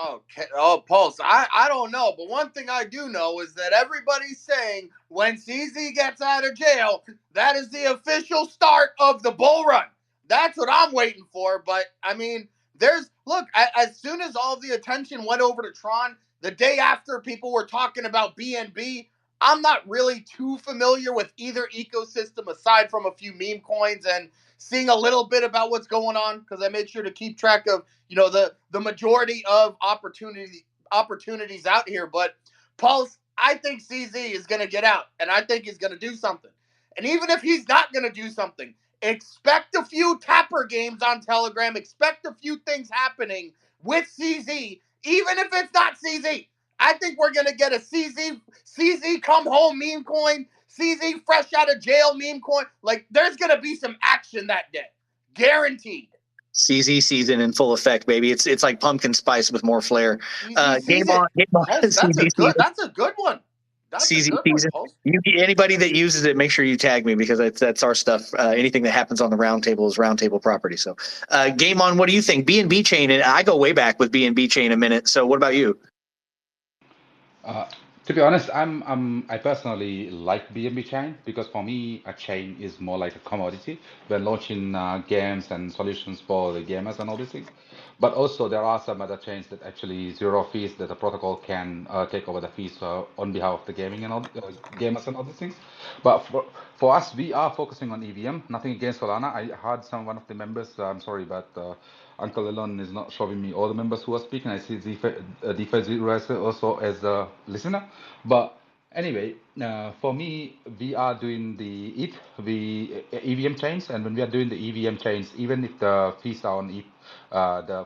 E: Okay. Oh, Pulse. I don't know, but one thing I do know is that everybody's saying when CZ gets out of jail, that is the official start of the bull run. That's what I'm waiting for. But I mean, as soon as all the attention went over to Tron, the day after people were talking about BNB, I'm not really too familiar with either ecosystem aside from a few meme coins and seeing a little bit about what's going on, because I made sure to keep track of the majority of opportunities out here. But Pulse, I think CZ is going to get out, and I think he's going to do something. And even if he's not going to do something, expect a few Tapper games on Telegram. Expect a few things happening with CZ, even if it's not CZ. I think we're going to get a CZ come home meme coin, CZ fresh out of jail meme coin. Like, there's going to be some action that day. Guaranteed.
A: CZ season in full effect, baby. It's like pumpkin spice with more flair. Game On.
E: That's a good one. That's a
A: CZ
E: good one,
A: season.
E: Pulse.
A: Anybody that uses it, make sure you tag me because that's our stuff. Anything that happens on the roundtable is roundtable property. So, Game On, what do you think? B&B Chain, and I go way back with B&B Chain a minute. So, what about you?
D: To be honest, I personally like BNB Chain because for me, a chain is more like a commodity when launching games and solutions for the gamers and all these things. But also, there are some other chains that actually zero fees that the protocol can take over the fees on behalf of the gaming and all gamers and all these things. But for us, we are focusing on EVM. Nothing against Solana. I heard one of the members. I'm sorry, but Uncle Elon is not showing me all the members who are speaking. I see DeFi Zero also as a listener. But anyway, for me, we are doing the EVM chains, and when we are doing the EVM chains, even if the fees are on ETH,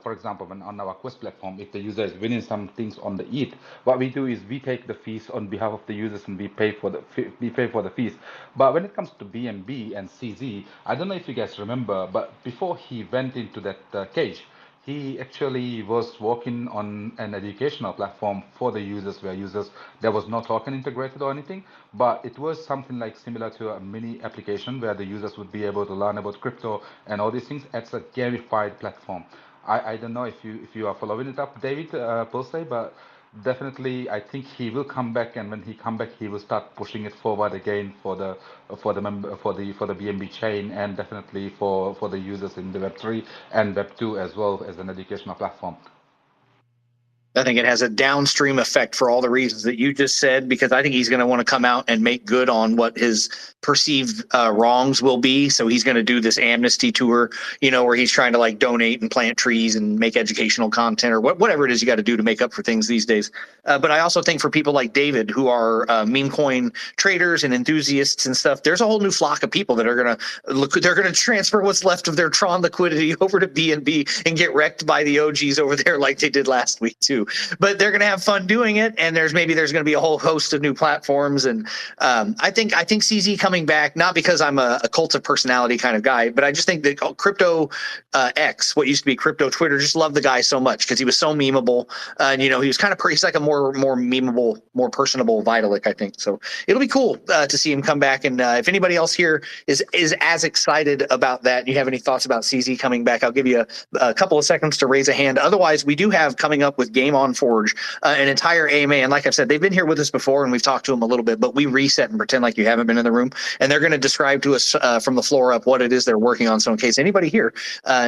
D: for example, when on our Quest platform, if the user is winning some things on the ETH, what we do is we take the fees on behalf of the users and we pay for the fees. But when it comes to BNB and CZ, I don't know if you guys remember, but before he went into that cage, he actually was working on an educational platform for the users where there was no token integrated or anything, but it was something like similar to a mini application where the users would be able to learn about crypto and all these things. It's a gamified platform. I don't know if you are following it up, David, per se, but definitely I think he will come back, and when he come back, he will start pushing it forward again for the BNB chain, and definitely for the users in the Web3 and Web2 as well as an educational platform.
A: I think it has a downstream effect for all the reasons that you just said, because I think he's going to want to come out and make good on what his perceived wrongs will be. So he's going to do this amnesty tour, where he's trying to like donate and plant trees and make educational content or whatever it is you got to do to make up for things these days. But I also think for people like David, who are meme coin traders and enthusiasts and stuff, there's a whole new flock of people that are going to they're going to transfer what's left of their Tron liquidity over to BNB and get wrecked by the OGs over there like they did last week too. But they're going to have fun doing it, and there's going to be a whole host of new platforms. And I think CZ coming back, not because I'm a cult of personality kind of guy, but I just think that Crypto X, what used to be Crypto Twitter, just loved the guy so much because he was so memeable, and he was he's like a more memeable, more personable Vitalik, I think. So it'll be cool to see him come back. And if anybody else here is as excited about that, and you have any thoughts about CZ coming back, I'll give you a couple of seconds to raise a hand. Otherwise, we do have coming up with Game On Forge an entire AMA, and like I've said, they've been here with us before and we've talked to them a little bit, but we reset and pretend like you haven't been in the room, and they're going to describe to us from the floor up what it is they're working on. So in case anybody here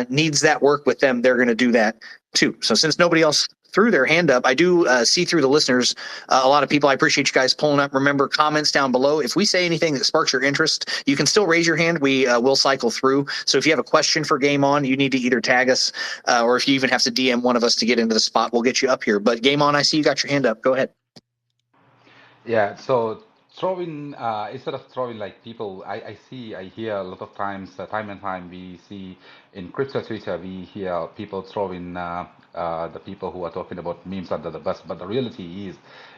A: needs that work with them, they're going to do that too. So since nobody else threw their hand up, I do see through the listeners a lot of people. I appreciate you guys pulling up. Remember, comments down below. If we say anything that sparks your interest, you can still raise your hand. We will cycle through. So if you have a question for Game On, you need to either tag us or if you even have to DM one of us to get into the spot, we'll get you up here. But Game On, I see you got your hand up. Go ahead.
D: Yeah, so instead of throwing like people, I hear a lot of times, time and time, we see in crypto Twitter, we hear people throwing the people who are talking about memes under the bus. But the reality is,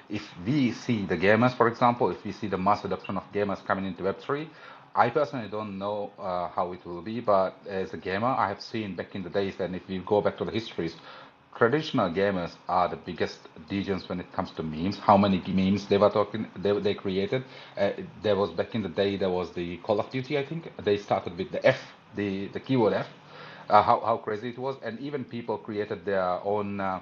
D: if we see the gamers, for example, if we see the mass adoption of gamers coming into Web3, I personally don't know how it will be, but as a gamer, I have seen back in the days, and if we go back to the histories, traditional gamers are the biggest degens when it comes to memes. How many memes they created? There was back in the day, there was the Call of Duty, I think. They started with the F, the keyword F. How crazy it was, and even people created their own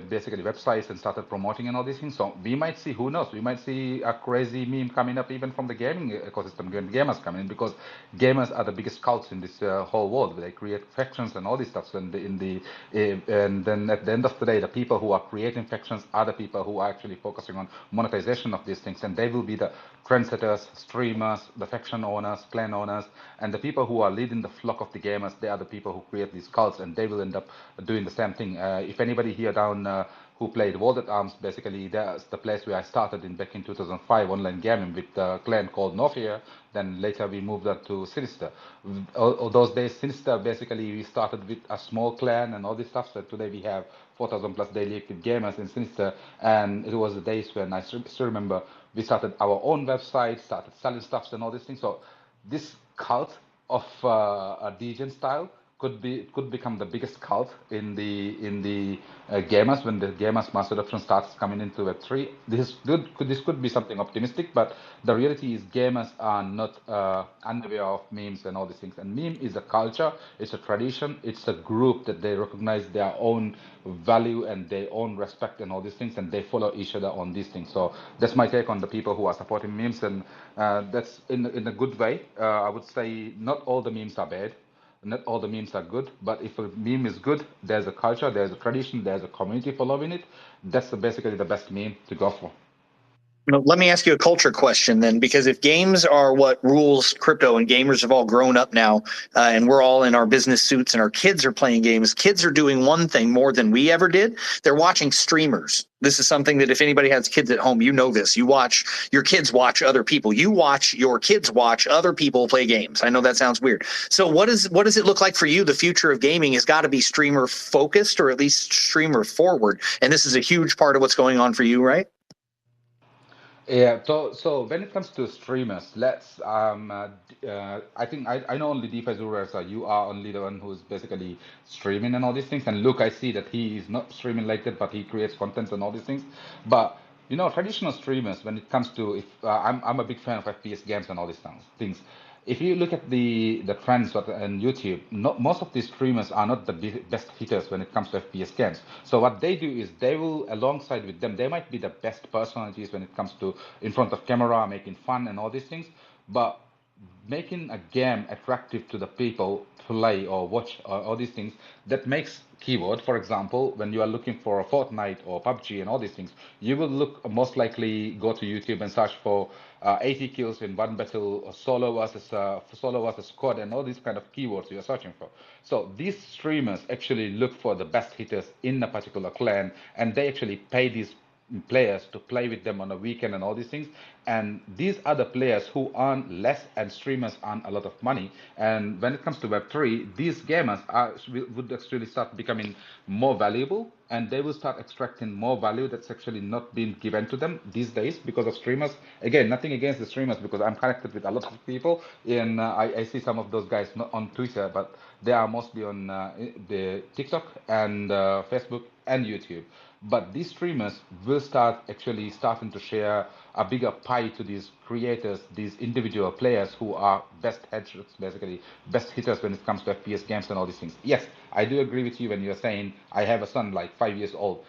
D: basically websites and started promoting and all these things. So we might see, who knows, we might see a crazy meme coming up even from the gaming ecosystem, gamers coming in, because gamers are the biggest cults in this whole world. They create factions and all this stuff. So and then at the end of the day, the people who are creating factions are the people who are actually focusing on monetization of these things, and they will be the trendsetters, streamers, the faction owners, clan owners, and the people who are leading the flock of the gamers. They are the people who create these cults, and they will end up doing the same thing. If anybody here down who played World at Arms, basically that's the place where I started back in 2005 online gaming with a clan called Norfair. Then later we moved on to Sinister. All those days, Sinister, basically we started with a small clan and all this stuff. So today we have 4,000 plus daily active gamers in Sinister, and it was the days when I still remember we started our own website, started selling stuffs and all these things. So this cult of a degen style could become the biggest cult in the gamers when the gamers mass adoption starts coming into Web3. This could be something optimistic, but the reality is gamers are not unaware of memes and all these things. And meme is a culture, it's a tradition, it's a group that they recognize their own value and their own respect and all these things, and they follow each other on these things. So that's my take on the people who are supporting memes, and that's in a good way. I would say not all the memes are bad. Not all the memes are good, but if a meme is good, there's a culture, there's a tradition, there's a community following it. That's basically the best meme to go for.
A: Let me ask you a culture question then, because if games are what rules crypto and gamers have all grown up now, and we're all in our business suits and our kids are playing games, kids are doing one thing more than we ever did. They're watching streamers. This is something that if anybody has kids at home, you know this. You watch your kids watch other people. You watch your kids watch other people play games. I know that sounds weird. So what does it look like for you? The future of gaming has got to be streamer focused, or at least streamer forward. And this is a huge part of what's going on for you, right?
D: Yeah, so when it comes to streamers, I think I know only DeFi Zero, so you are only the one who's basically streaming and all these things. And look, I see that he is not streaming like that, but he creates content and all these things. But traditional streamers, when it comes to if I'm a big fan of FPS games and all these things. If you look at the trends on YouTube, most of these streamers are not the best hitters when it comes to FPS games. So what they do is they will, alongside with them, they might be the best personalities when it comes to in front of camera, making fun and all these things. But making a game attractive to the people play or watch all these things, that makes keyword. For example, when you are looking for a Fortnite or PUBG and all these things, you will look most likely go to YouTube and search for 80 kills in one battle, or solo versus squad, and all these kind of keywords you are searching for. So these streamers actually look for the best hitters in a particular clan, and they actually pay these players to play with them on a weekend and all these things. And these are the players who earn less, and streamers earn a lot of money. And when it comes to Web3, these gamers would actually start becoming more valuable, and they will start extracting more value that's actually not being given to them these days because of streamers. Again, nothing against the streamers, because I'm connected with a lot of people, and I see some of those guys not on Twitter, but they are mostly on the TikTok and Facebook and YouTube. But these streamers will start actually starting to share a bigger pie to these creators, these individual players who are best headshots, basically best hitters when it comes to FPS games and all these things. Yes, I do agree with you when you're saying I have a son like 5 years old.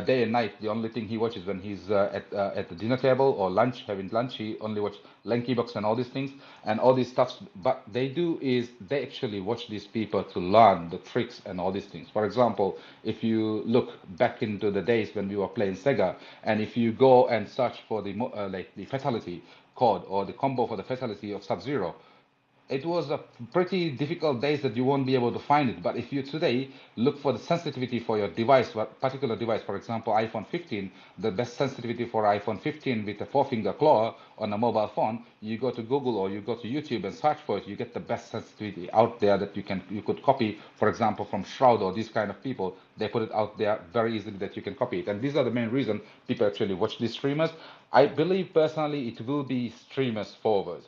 D: Day and night, the only thing he watches when he's at the dinner table or lunch, having lunch, he only watches Lankybox and all these things and all these stuffs. But they do is they actually watch these people to learn the tricks and all these things. For example, if you look back into the days when we were playing Sega, and if you go and search for the like the fatality code or the combo for the fatality of Sub-Zero, it was a pretty difficult days that you won't be able to find it. But if you today look for the sensitivity for your device, what particular device, for example, iPhone 15, the best sensitivity for iPhone 15 with a 4-finger claw on a mobile phone, you go to Google or you go to YouTube and search for it, you get the best sensitivity out there that you could copy, for example, from Shroud or these kind of people. They put it out there very easily that you can copy it. And these are the main reason people actually watch these streamers. I believe personally it will be streamers forward.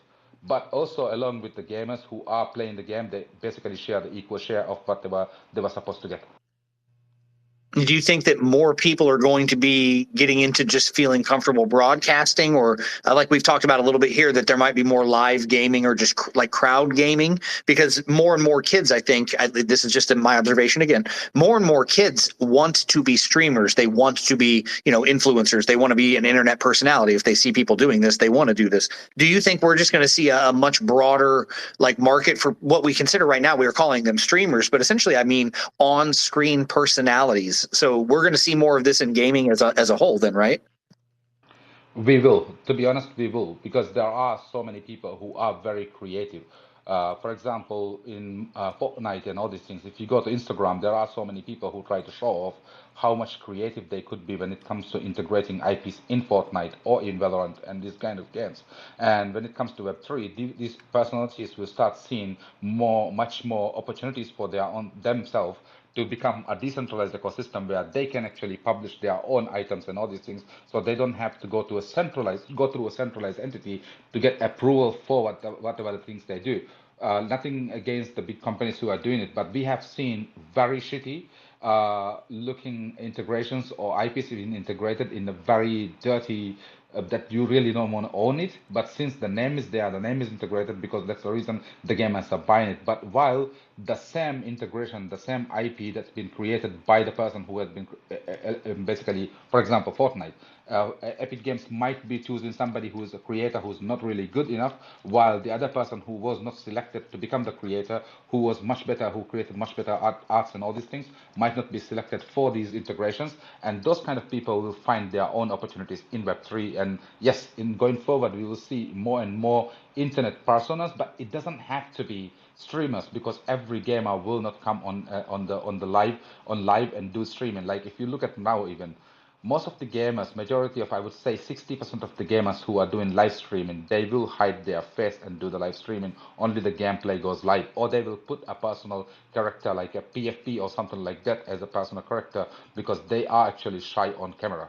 D: But also along with the gamers who are playing the game, they basically share the equal share of what they were supposed to get.
A: Do you think that more people are going to be getting into just feeling comfortable broadcasting, or like we've talked about a little bit here, that there might be more live gaming or just like crowd gaming? Because more and more kids, I think, this is just in my observation again, more and more kids want to be streamers. They want to be, influencers. They want to be an internet personality. If they see people doing this, they want to do this. Do you think we're just going to see a much broader market for what we consider right now? We are calling them streamers, but essentially, I mean, on-screen personalities. So we're going to see more of this in gaming as a whole then, right?
D: We will. To be honest, we will, because there are so many people who are very creative. For example, in Fortnite and all these things, if you go to Instagram, there are so many people who try to show off how much creative they could be when it comes to integrating IPs in Fortnite or in Valorant and these kind of games. And when it comes to Web3, these personalities will start seeing much more opportunities for themselves to become a decentralized ecosystem where they can actually publish their own items and all these things, so they don't have to go through a centralized entity to get approval for whatever the things they do. Nothing against the big companies who are doing it, but we have seen very shitty looking integrations or IPs being integrated in a very dirty that you really don't want to own it. But since the name is there, the name is integrated because that's the reason the gamers are buying it. But while the same integration, the same IP that's been created by the person who has been basically, for example, Fortnite. Epic Games might be choosing somebody who is a creator who's not really good enough, while the other person who was not selected to become the creator, who was much better, who created much better arts and all these things, might not be selected for these integrations. And those kind of people will find their own opportunities in Web3. And yes, in going forward, we will see more and more internet personas, but it doesn't have to be streamers because every gamer will not come on the live and do streaming. Like if you look at now even most of the gamers, majority of, I would say 60% of the gamers who are doing live streaming, they will hide their face and do the live streaming. Only the gameplay goes live, or they will put a personal character like a PFP or something like that as a personal character because they are actually shy on camera.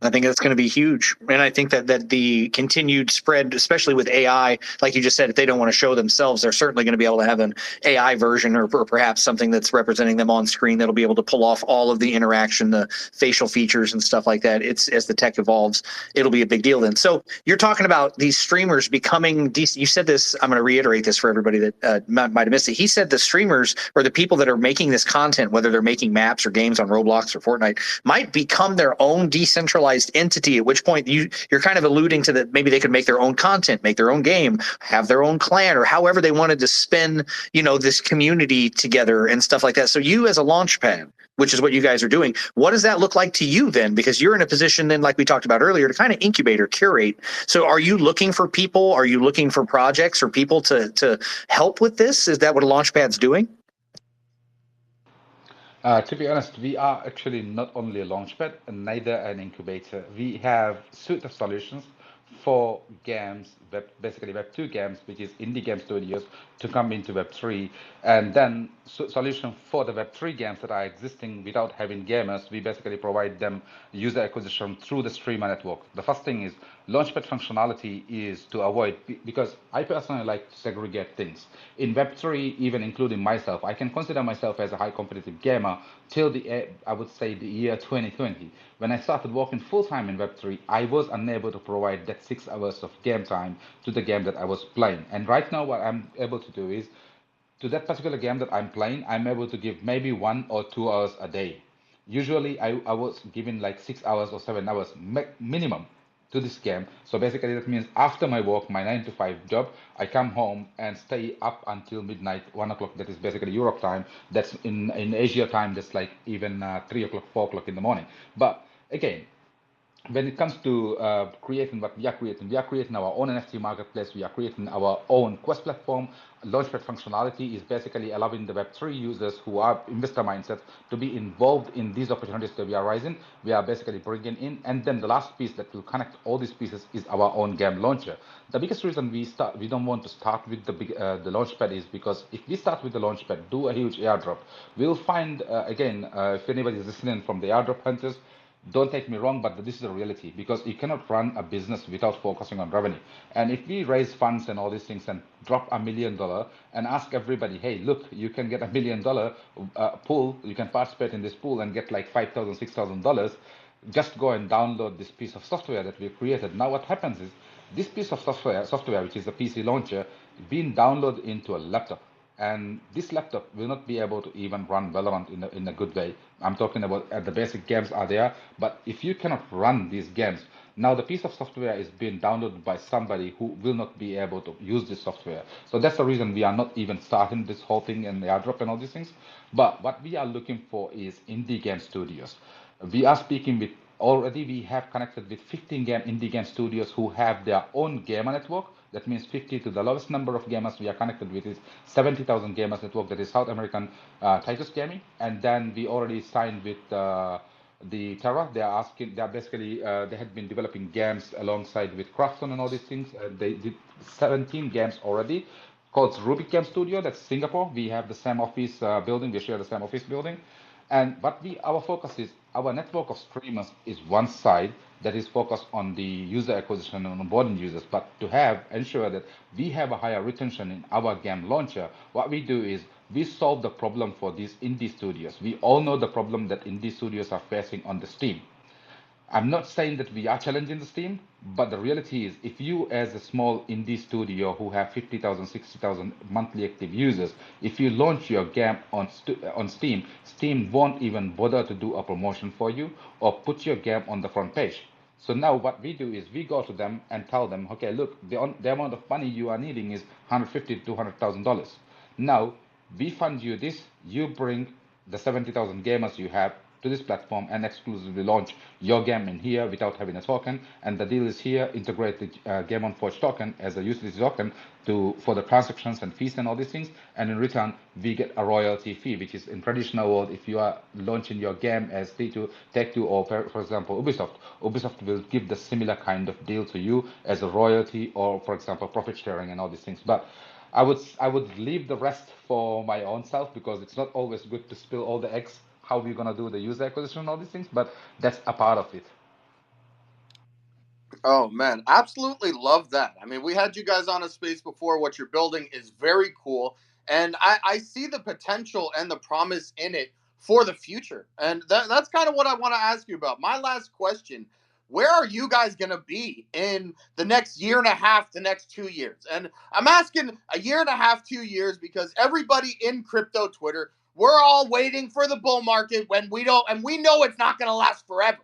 A: I think that's going to be huge. And I think that the continued spread, especially with AI, like you just said, if they don't want to show themselves, they're certainly going to be able to have an AI version or perhaps something that's representing them on screen that'll be able to pull off all of the interaction, the facial features and stuff like that. It's as the tech evolves, it'll be a big deal then. So you're talking about these streamers becoming decent. You said this, I'm going to reiterate this for everybody that might have missed it. He said the streamers or the people that are making this content, whether they're making maps or games on Roblox or Fortnite, might become their own decentralized entity, at which point you're kind of alluding to that maybe they could make their own content, make their own game, have their own clan, or however they wanted to spin, this community together and stuff like that. So you as a launchpad, which is what you guys are doing, what does that look like to you then? Because you're in a position then, like we talked about earlier, to kind of incubate or curate. So are you looking for people? Are you looking for projects or people to help with this? Is that what a launchpad's doing?
D: To be honest, we are actually not only a launchpad and neither an incubator. We have a suite of solutions for games, basically Web2 games, which is indie game studios, to come into Web3. And then solution for the Web3 games that are existing without having gamers, we basically provide them user acquisition through the streamer network. The first thing is Launchpad functionality is to avoid, because I personally like to segregate things. In Web3, even including myself, I can consider myself as a high competitive gamer till I would say the year 2020. When I started working full-time in Web3, I was unable to provide that 6 hours of game time to the game that I was playing. And right now what I'm able to do is, to that particular game that I'm playing, I'm able to give maybe 1 or 2 hours a day. Usually I was giving like 6 hours or 7 hours minimum to this game. So basically that means after my work, my 9 to 5 job, I come home and stay up until midnight, 1 o'clock. That is basically Europe time. That's in Asia time, that's like even 3 o'clock, 4 o'clock in the morning. But again, when it comes to creating what we are creating our own NFT marketplace, we are creating our own Quest platform. Launchpad functionality is basically allowing the Web3 users who are investor mindset to be involved in these opportunities that we are raising. We are basically bringing in, and then the last piece that will connect all these pieces is our own game launcher. The biggest reason we don't want to start with the Launchpad is because if we start with the Launchpad, do a huge airdrop, we'll find again, if anybody is listening from the airdrop hunters, don't take me wrong, but this is a reality because you cannot run a business without focusing on revenue. And if we raise funds and all these things and drop $1 million and ask everybody, hey, look, you can get $1 million pool, you can participate in this pool and get like $5,000, $6,000, just go and download this piece of software that we've created. Now what happens is this piece of software, which is a PC launcher, being downloaded into a laptop. And this laptop will not be able to even run Valorant in a good way. I'm talking about the basic games are there, but if you cannot run these games, now the piece of software is being downloaded by somebody who will not be able to use this software. So that's the reason we are not even starting this whole thing in the airdrop and all these things. But what we are looking for is indie game studios. We are speaking with, already we have connected with 15 indie game studios who have their own gamer network. That means 50 to the lowest number of gamers we are connected with is 70,000 gamers network. That is South American Titus Gaming. And then we already signed with the Terra. They are basically, they had been developing games alongside with Krafton and all these things. They did 17 games already called Rubik Game Studio. That's Singapore. We have the same office building. We share the same office building. And but our focus is our network of streamers is one side that is focused on the user acquisition and onboarding users. But to ensure that we have a higher retention in our game launcher, what we do is we solve the problem for these indie studios. We all know the problem that indie studios are facing on the Steam. I'm not saying that we are challenging the Steam, but the reality is if you as a small indie studio who have 50,000, 60,000 monthly active users, if you launch your game on Steam, Steam won't even bother to do a promotion for you or put your game on the front page. So now what we do is we go to them and tell them, okay, look, the amount of money you are needing is $150,000 to $200,000. Now we fund you this, you bring the 70,000 gamers you have to this platform and exclusively launch your game in here without having a token. And the deal is here, integrate the Game on Forge token as a utility token for the transactions and fees and all these things. And in return, we get a royalty fee, which is in traditional world, if you are launching your game as Take-Two or for example, Ubisoft will give the similar kind of deal to you as a royalty or for example, profit sharing and all these things. But I would leave the rest for my own self because it's not always good to spill all the eggs how we're gonna do the user acquisition and all these things, but that's a part of it.
E: Oh man, absolutely love that. I mean, we had you guys on a space before. What you're building is very cool, and I see the potential and the promise in it for the future. And that's kind of what I want to ask you about. My last question: where are you guys going to be in the next year and a half, the next 2 years? And I'm asking a year and a half, 2 years, because everybody in crypto Twitter, we're all waiting for the bull market when we don't, and we know it's not going to last forever.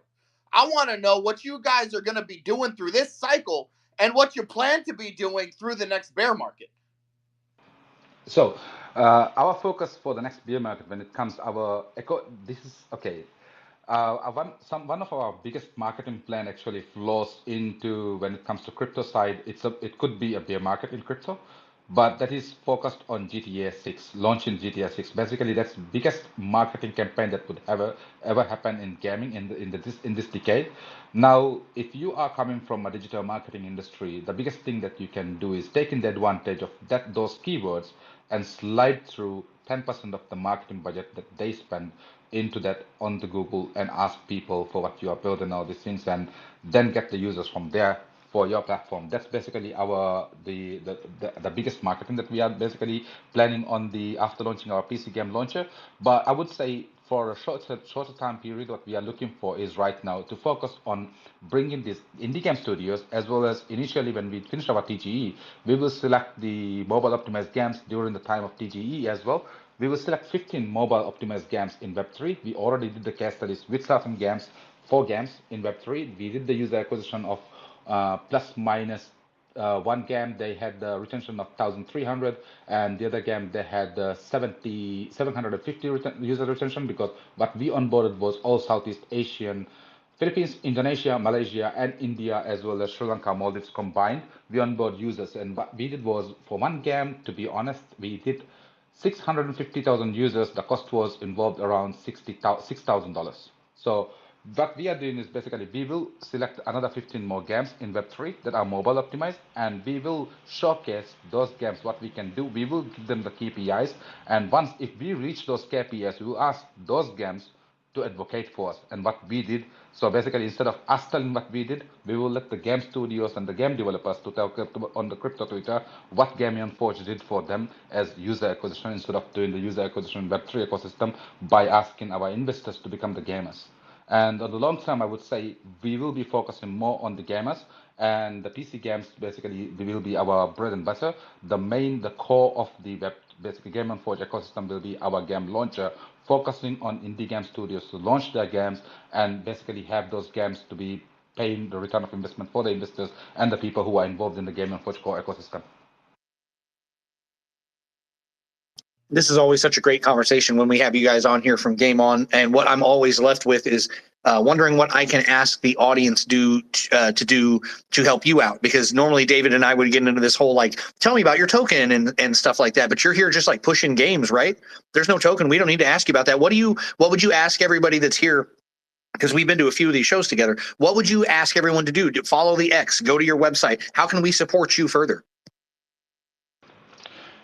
E: I want to know what you guys are going to be doing through this cycle and what you plan to be doing through the next bear market.
D: So our focus for the next bear market when it comes this is okay. One of our biggest marketing plan actually flows into when it comes to crypto side. It could be a bear market in crypto, but that is focused on GTA 6, launching GTA 6. Basically, that's the biggest marketing campaign that would ever happen in gaming in this decade. Now, if you are coming from a digital marketing industry, the biggest thing that you can do is taking the advantage of those keywords and slide through 10% of the marketing budget that they spend into that on the Google and ask people for what you are building, all these things, and then get the users from there for your platform. That's basically the biggest marketing that we are basically planning on after launching our PC game launcher. But I would say for a shorter time period, what we are looking for is right now to focus on bringing these indie game studios, as well as initially when we finish our TGE, we will select the mobile optimized games during the time of TGE as well. We will select 15 mobile optimized games in Web3. We already did the case studies with certain games, 4 games in Web3. We did the user acquisition of plus minus one game. They had the retention of 1,300, and the other game they had 750 user retention, because what we onboarded was all Southeast Asian, Philippines, Indonesia, Malaysia, and India, as well as Sri Lanka, Maldives combined. We onboard users, and what we did was, for one game, to be honest, we did 650,000 users. The cost was involved around $6,000. So what we are doing is basically we will select another 15 more games in Web3 that are mobile optimized, and we will showcase those games, what we can do. We will give them the KPIs, and once if we reach those KPIs, we will ask those games to advocate for us and what we did. So basically, instead of us telling what we did, we will let the game studios and the game developers to tell on the crypto Twitter what Game on Forge did for them as user acquisition, instead of doing the user acquisition Web3 ecosystem by asking our investors to become the gamers. And on the long term, I would say we will be focusing more on the gamers, and the PC games basically will be our bread and butter. The core of the basically Game on Forge ecosystem will be our game launcher, focusing on indie game studios to launch their games and basically have those games to be paying the return of investment for the investors and the people who are involved in the Game on Forge core ecosystem.
A: This is always such a great conversation when we have you guys on here from Game On, and what I'm always left with is wondering what I can ask the audience to help you out, because normally David and I would get into this whole like, tell me about your token and stuff like that, but you're here just like pushing games, right? There's no token. We don't need to ask you about that. What would you ask everybody that's here? Because we've been to a few of these shows together. What would you ask everyone to do? To follow the X, go to your website. How can we support you further?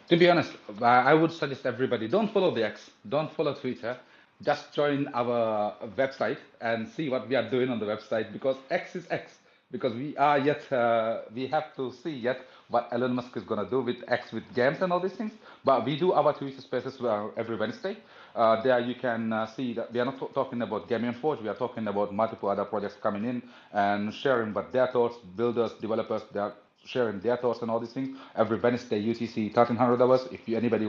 D: To be honest, I would suggest everybody don't follow the X, don't follow Twitter. just join our website and see what we are doing on the website, because X is X. Because we have to see yet what Elon Musk is going to do with X, with games and all these things. But we do our Twitter spaces every Wednesday. There you can see that we are not talking about Gaming Forge. We are talking about multiple other projects coming in and sharing what their thoughts, builders, developers, they are sharing their thoughts and all these things every Wednesday UTC 1300 hours. If anybody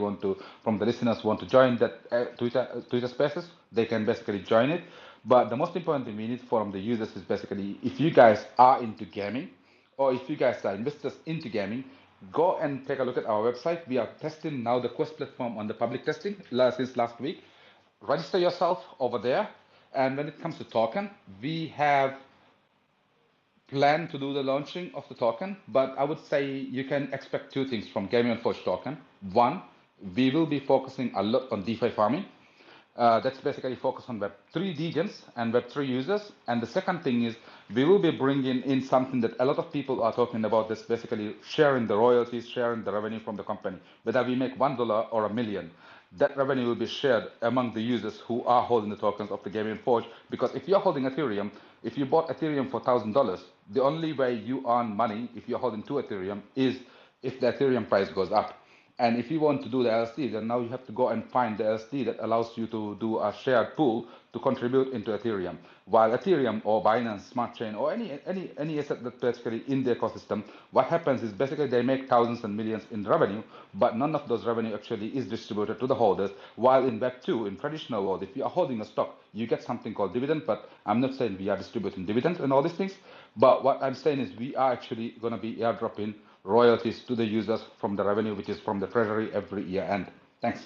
D: from the listeners want to join that Twitter Spaces, they can basically join it. But the most important thing we need from the users is basically, if you guys are into gaming, or if you guys are investors into gaming, go and take a look at our website. We are testing now the Quest platform on the public testing since last week. Register yourself over there. And when it comes to token, we have plan to do the launching of the token, but I would say you can expect two things from Gaming Forge token. One, we will be focusing a lot on DeFi farming. That's basically focused on Web3 degens and Web3 users. And the second thing is we will be bringing in something that a lot of people are talking about, this basically sharing the royalties, sharing the revenue from the company. Whether we make $1 or $1 million, that revenue will be shared among the users who are holding the tokens of the Gaming Forge. Because if you're holding Ethereum, if you bought Ethereum for $1,000, the only way you earn money if you're holding 2 Ethereum is if the Ethereum price goes up. And if you want to do the LSD, then now you have to go and find the LSD that allows you to do a shared pool to contribute into Ethereum. While Ethereum or Binance Smart Chain or any asset that's basically in the ecosystem, what happens is basically they make thousands and millions in revenue, but none of those revenue actually is distributed to the holders. While in Web2, in traditional world, if you are holding a stock, you get something called dividend, but I'm not saying we are distributing dividends and all these things. But what I'm saying is we are actually going to be airdropping royalties to the users from the revenue, which is from the treasury every year end. Thanks.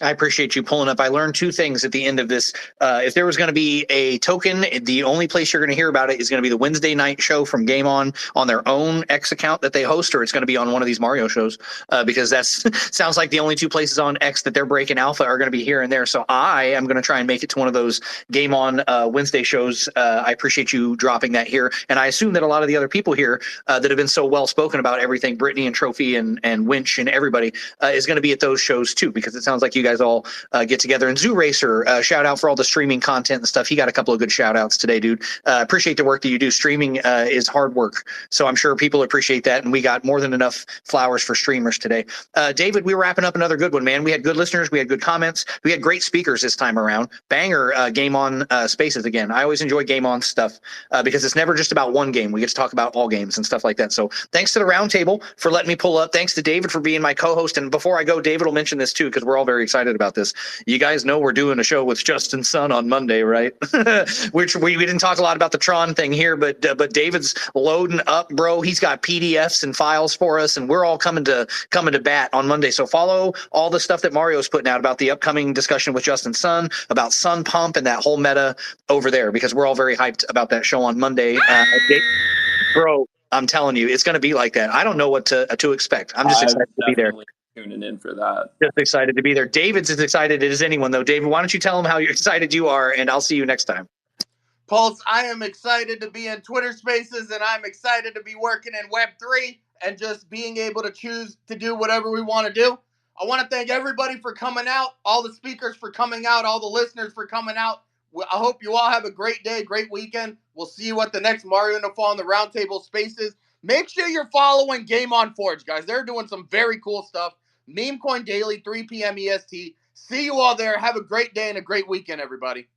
A: I appreciate you pulling up. I learned two things at the end of this. If there was going to be a token, the only place you're going to hear about it is going to be the Wednesday night show from Game On their own X account that they host, or it's going to be on one of these Mario shows, because that's sounds like the only two places on X that they're breaking alpha are going to be here and there. So I am going to try and make it to one of those Game On Wednesday shows. I appreciate you dropping that here. And I assume that a lot of the other people here that have been so well spoken about everything, Brittany and Trophy and Winch and everybody, is going to be at those shows too, because it sounds like you guys all get together. And Zoo Racer, shout out for all the streaming content and stuff. He got a couple of good shout outs today, dude. Appreciate the work that you do. Streaming is hard work, so I'm sure people appreciate that, and we got more than enough flowers for streamers today. David, we were wrapping up another good one, man. We had good listeners, we had good comments, we had great speakers this time around. Banger Game On Spaces again. I always enjoy Game On stuff because it's never just about one game. We get to talk about all games and stuff like that. So thanks to the roundtable for letting me pull up. Thanks to David for being my co-host. And before I go, David will mention this too, because we're all very excited about this. You guys know we're doing a show with Justin Sun on Monday, right? Which we didn't talk a lot about the Tron thing here, but David's loading up, bro. He's got PDFs and files for us, and we're all coming to bat on Monday. So follow all the stuff that Mario's putting out about the upcoming discussion with Justin Sun, about Sun Pump and that whole meta over there, because we're all very hyped about that show on Monday. Bro, I'm telling you, it's going to be like that. I don't know what to expect. I'm just excited to be there.
I: Tuning in for that.
A: Just excited to be there. David's as excited as anyone, though. David, why don't you tell him how excited you are, and I'll see you next time.
E: Pulse, I am excited to be in Twitter Spaces, and I'm excited to be working in Web3 and just being able to choose to do whatever we want to do. I want to thank everybody for coming out, all the speakers for coming out, all the listeners for coming out. I hope you all have a great day, great weekend. We'll see you at the next Mario Nafal in the Roundtable Spaces. Make sure you're following Game On Forge, guys. They're doing some very cool stuff. Meme Coin Daily, 3 p.m. EST. See you all there. Have a great day and a great weekend, everybody.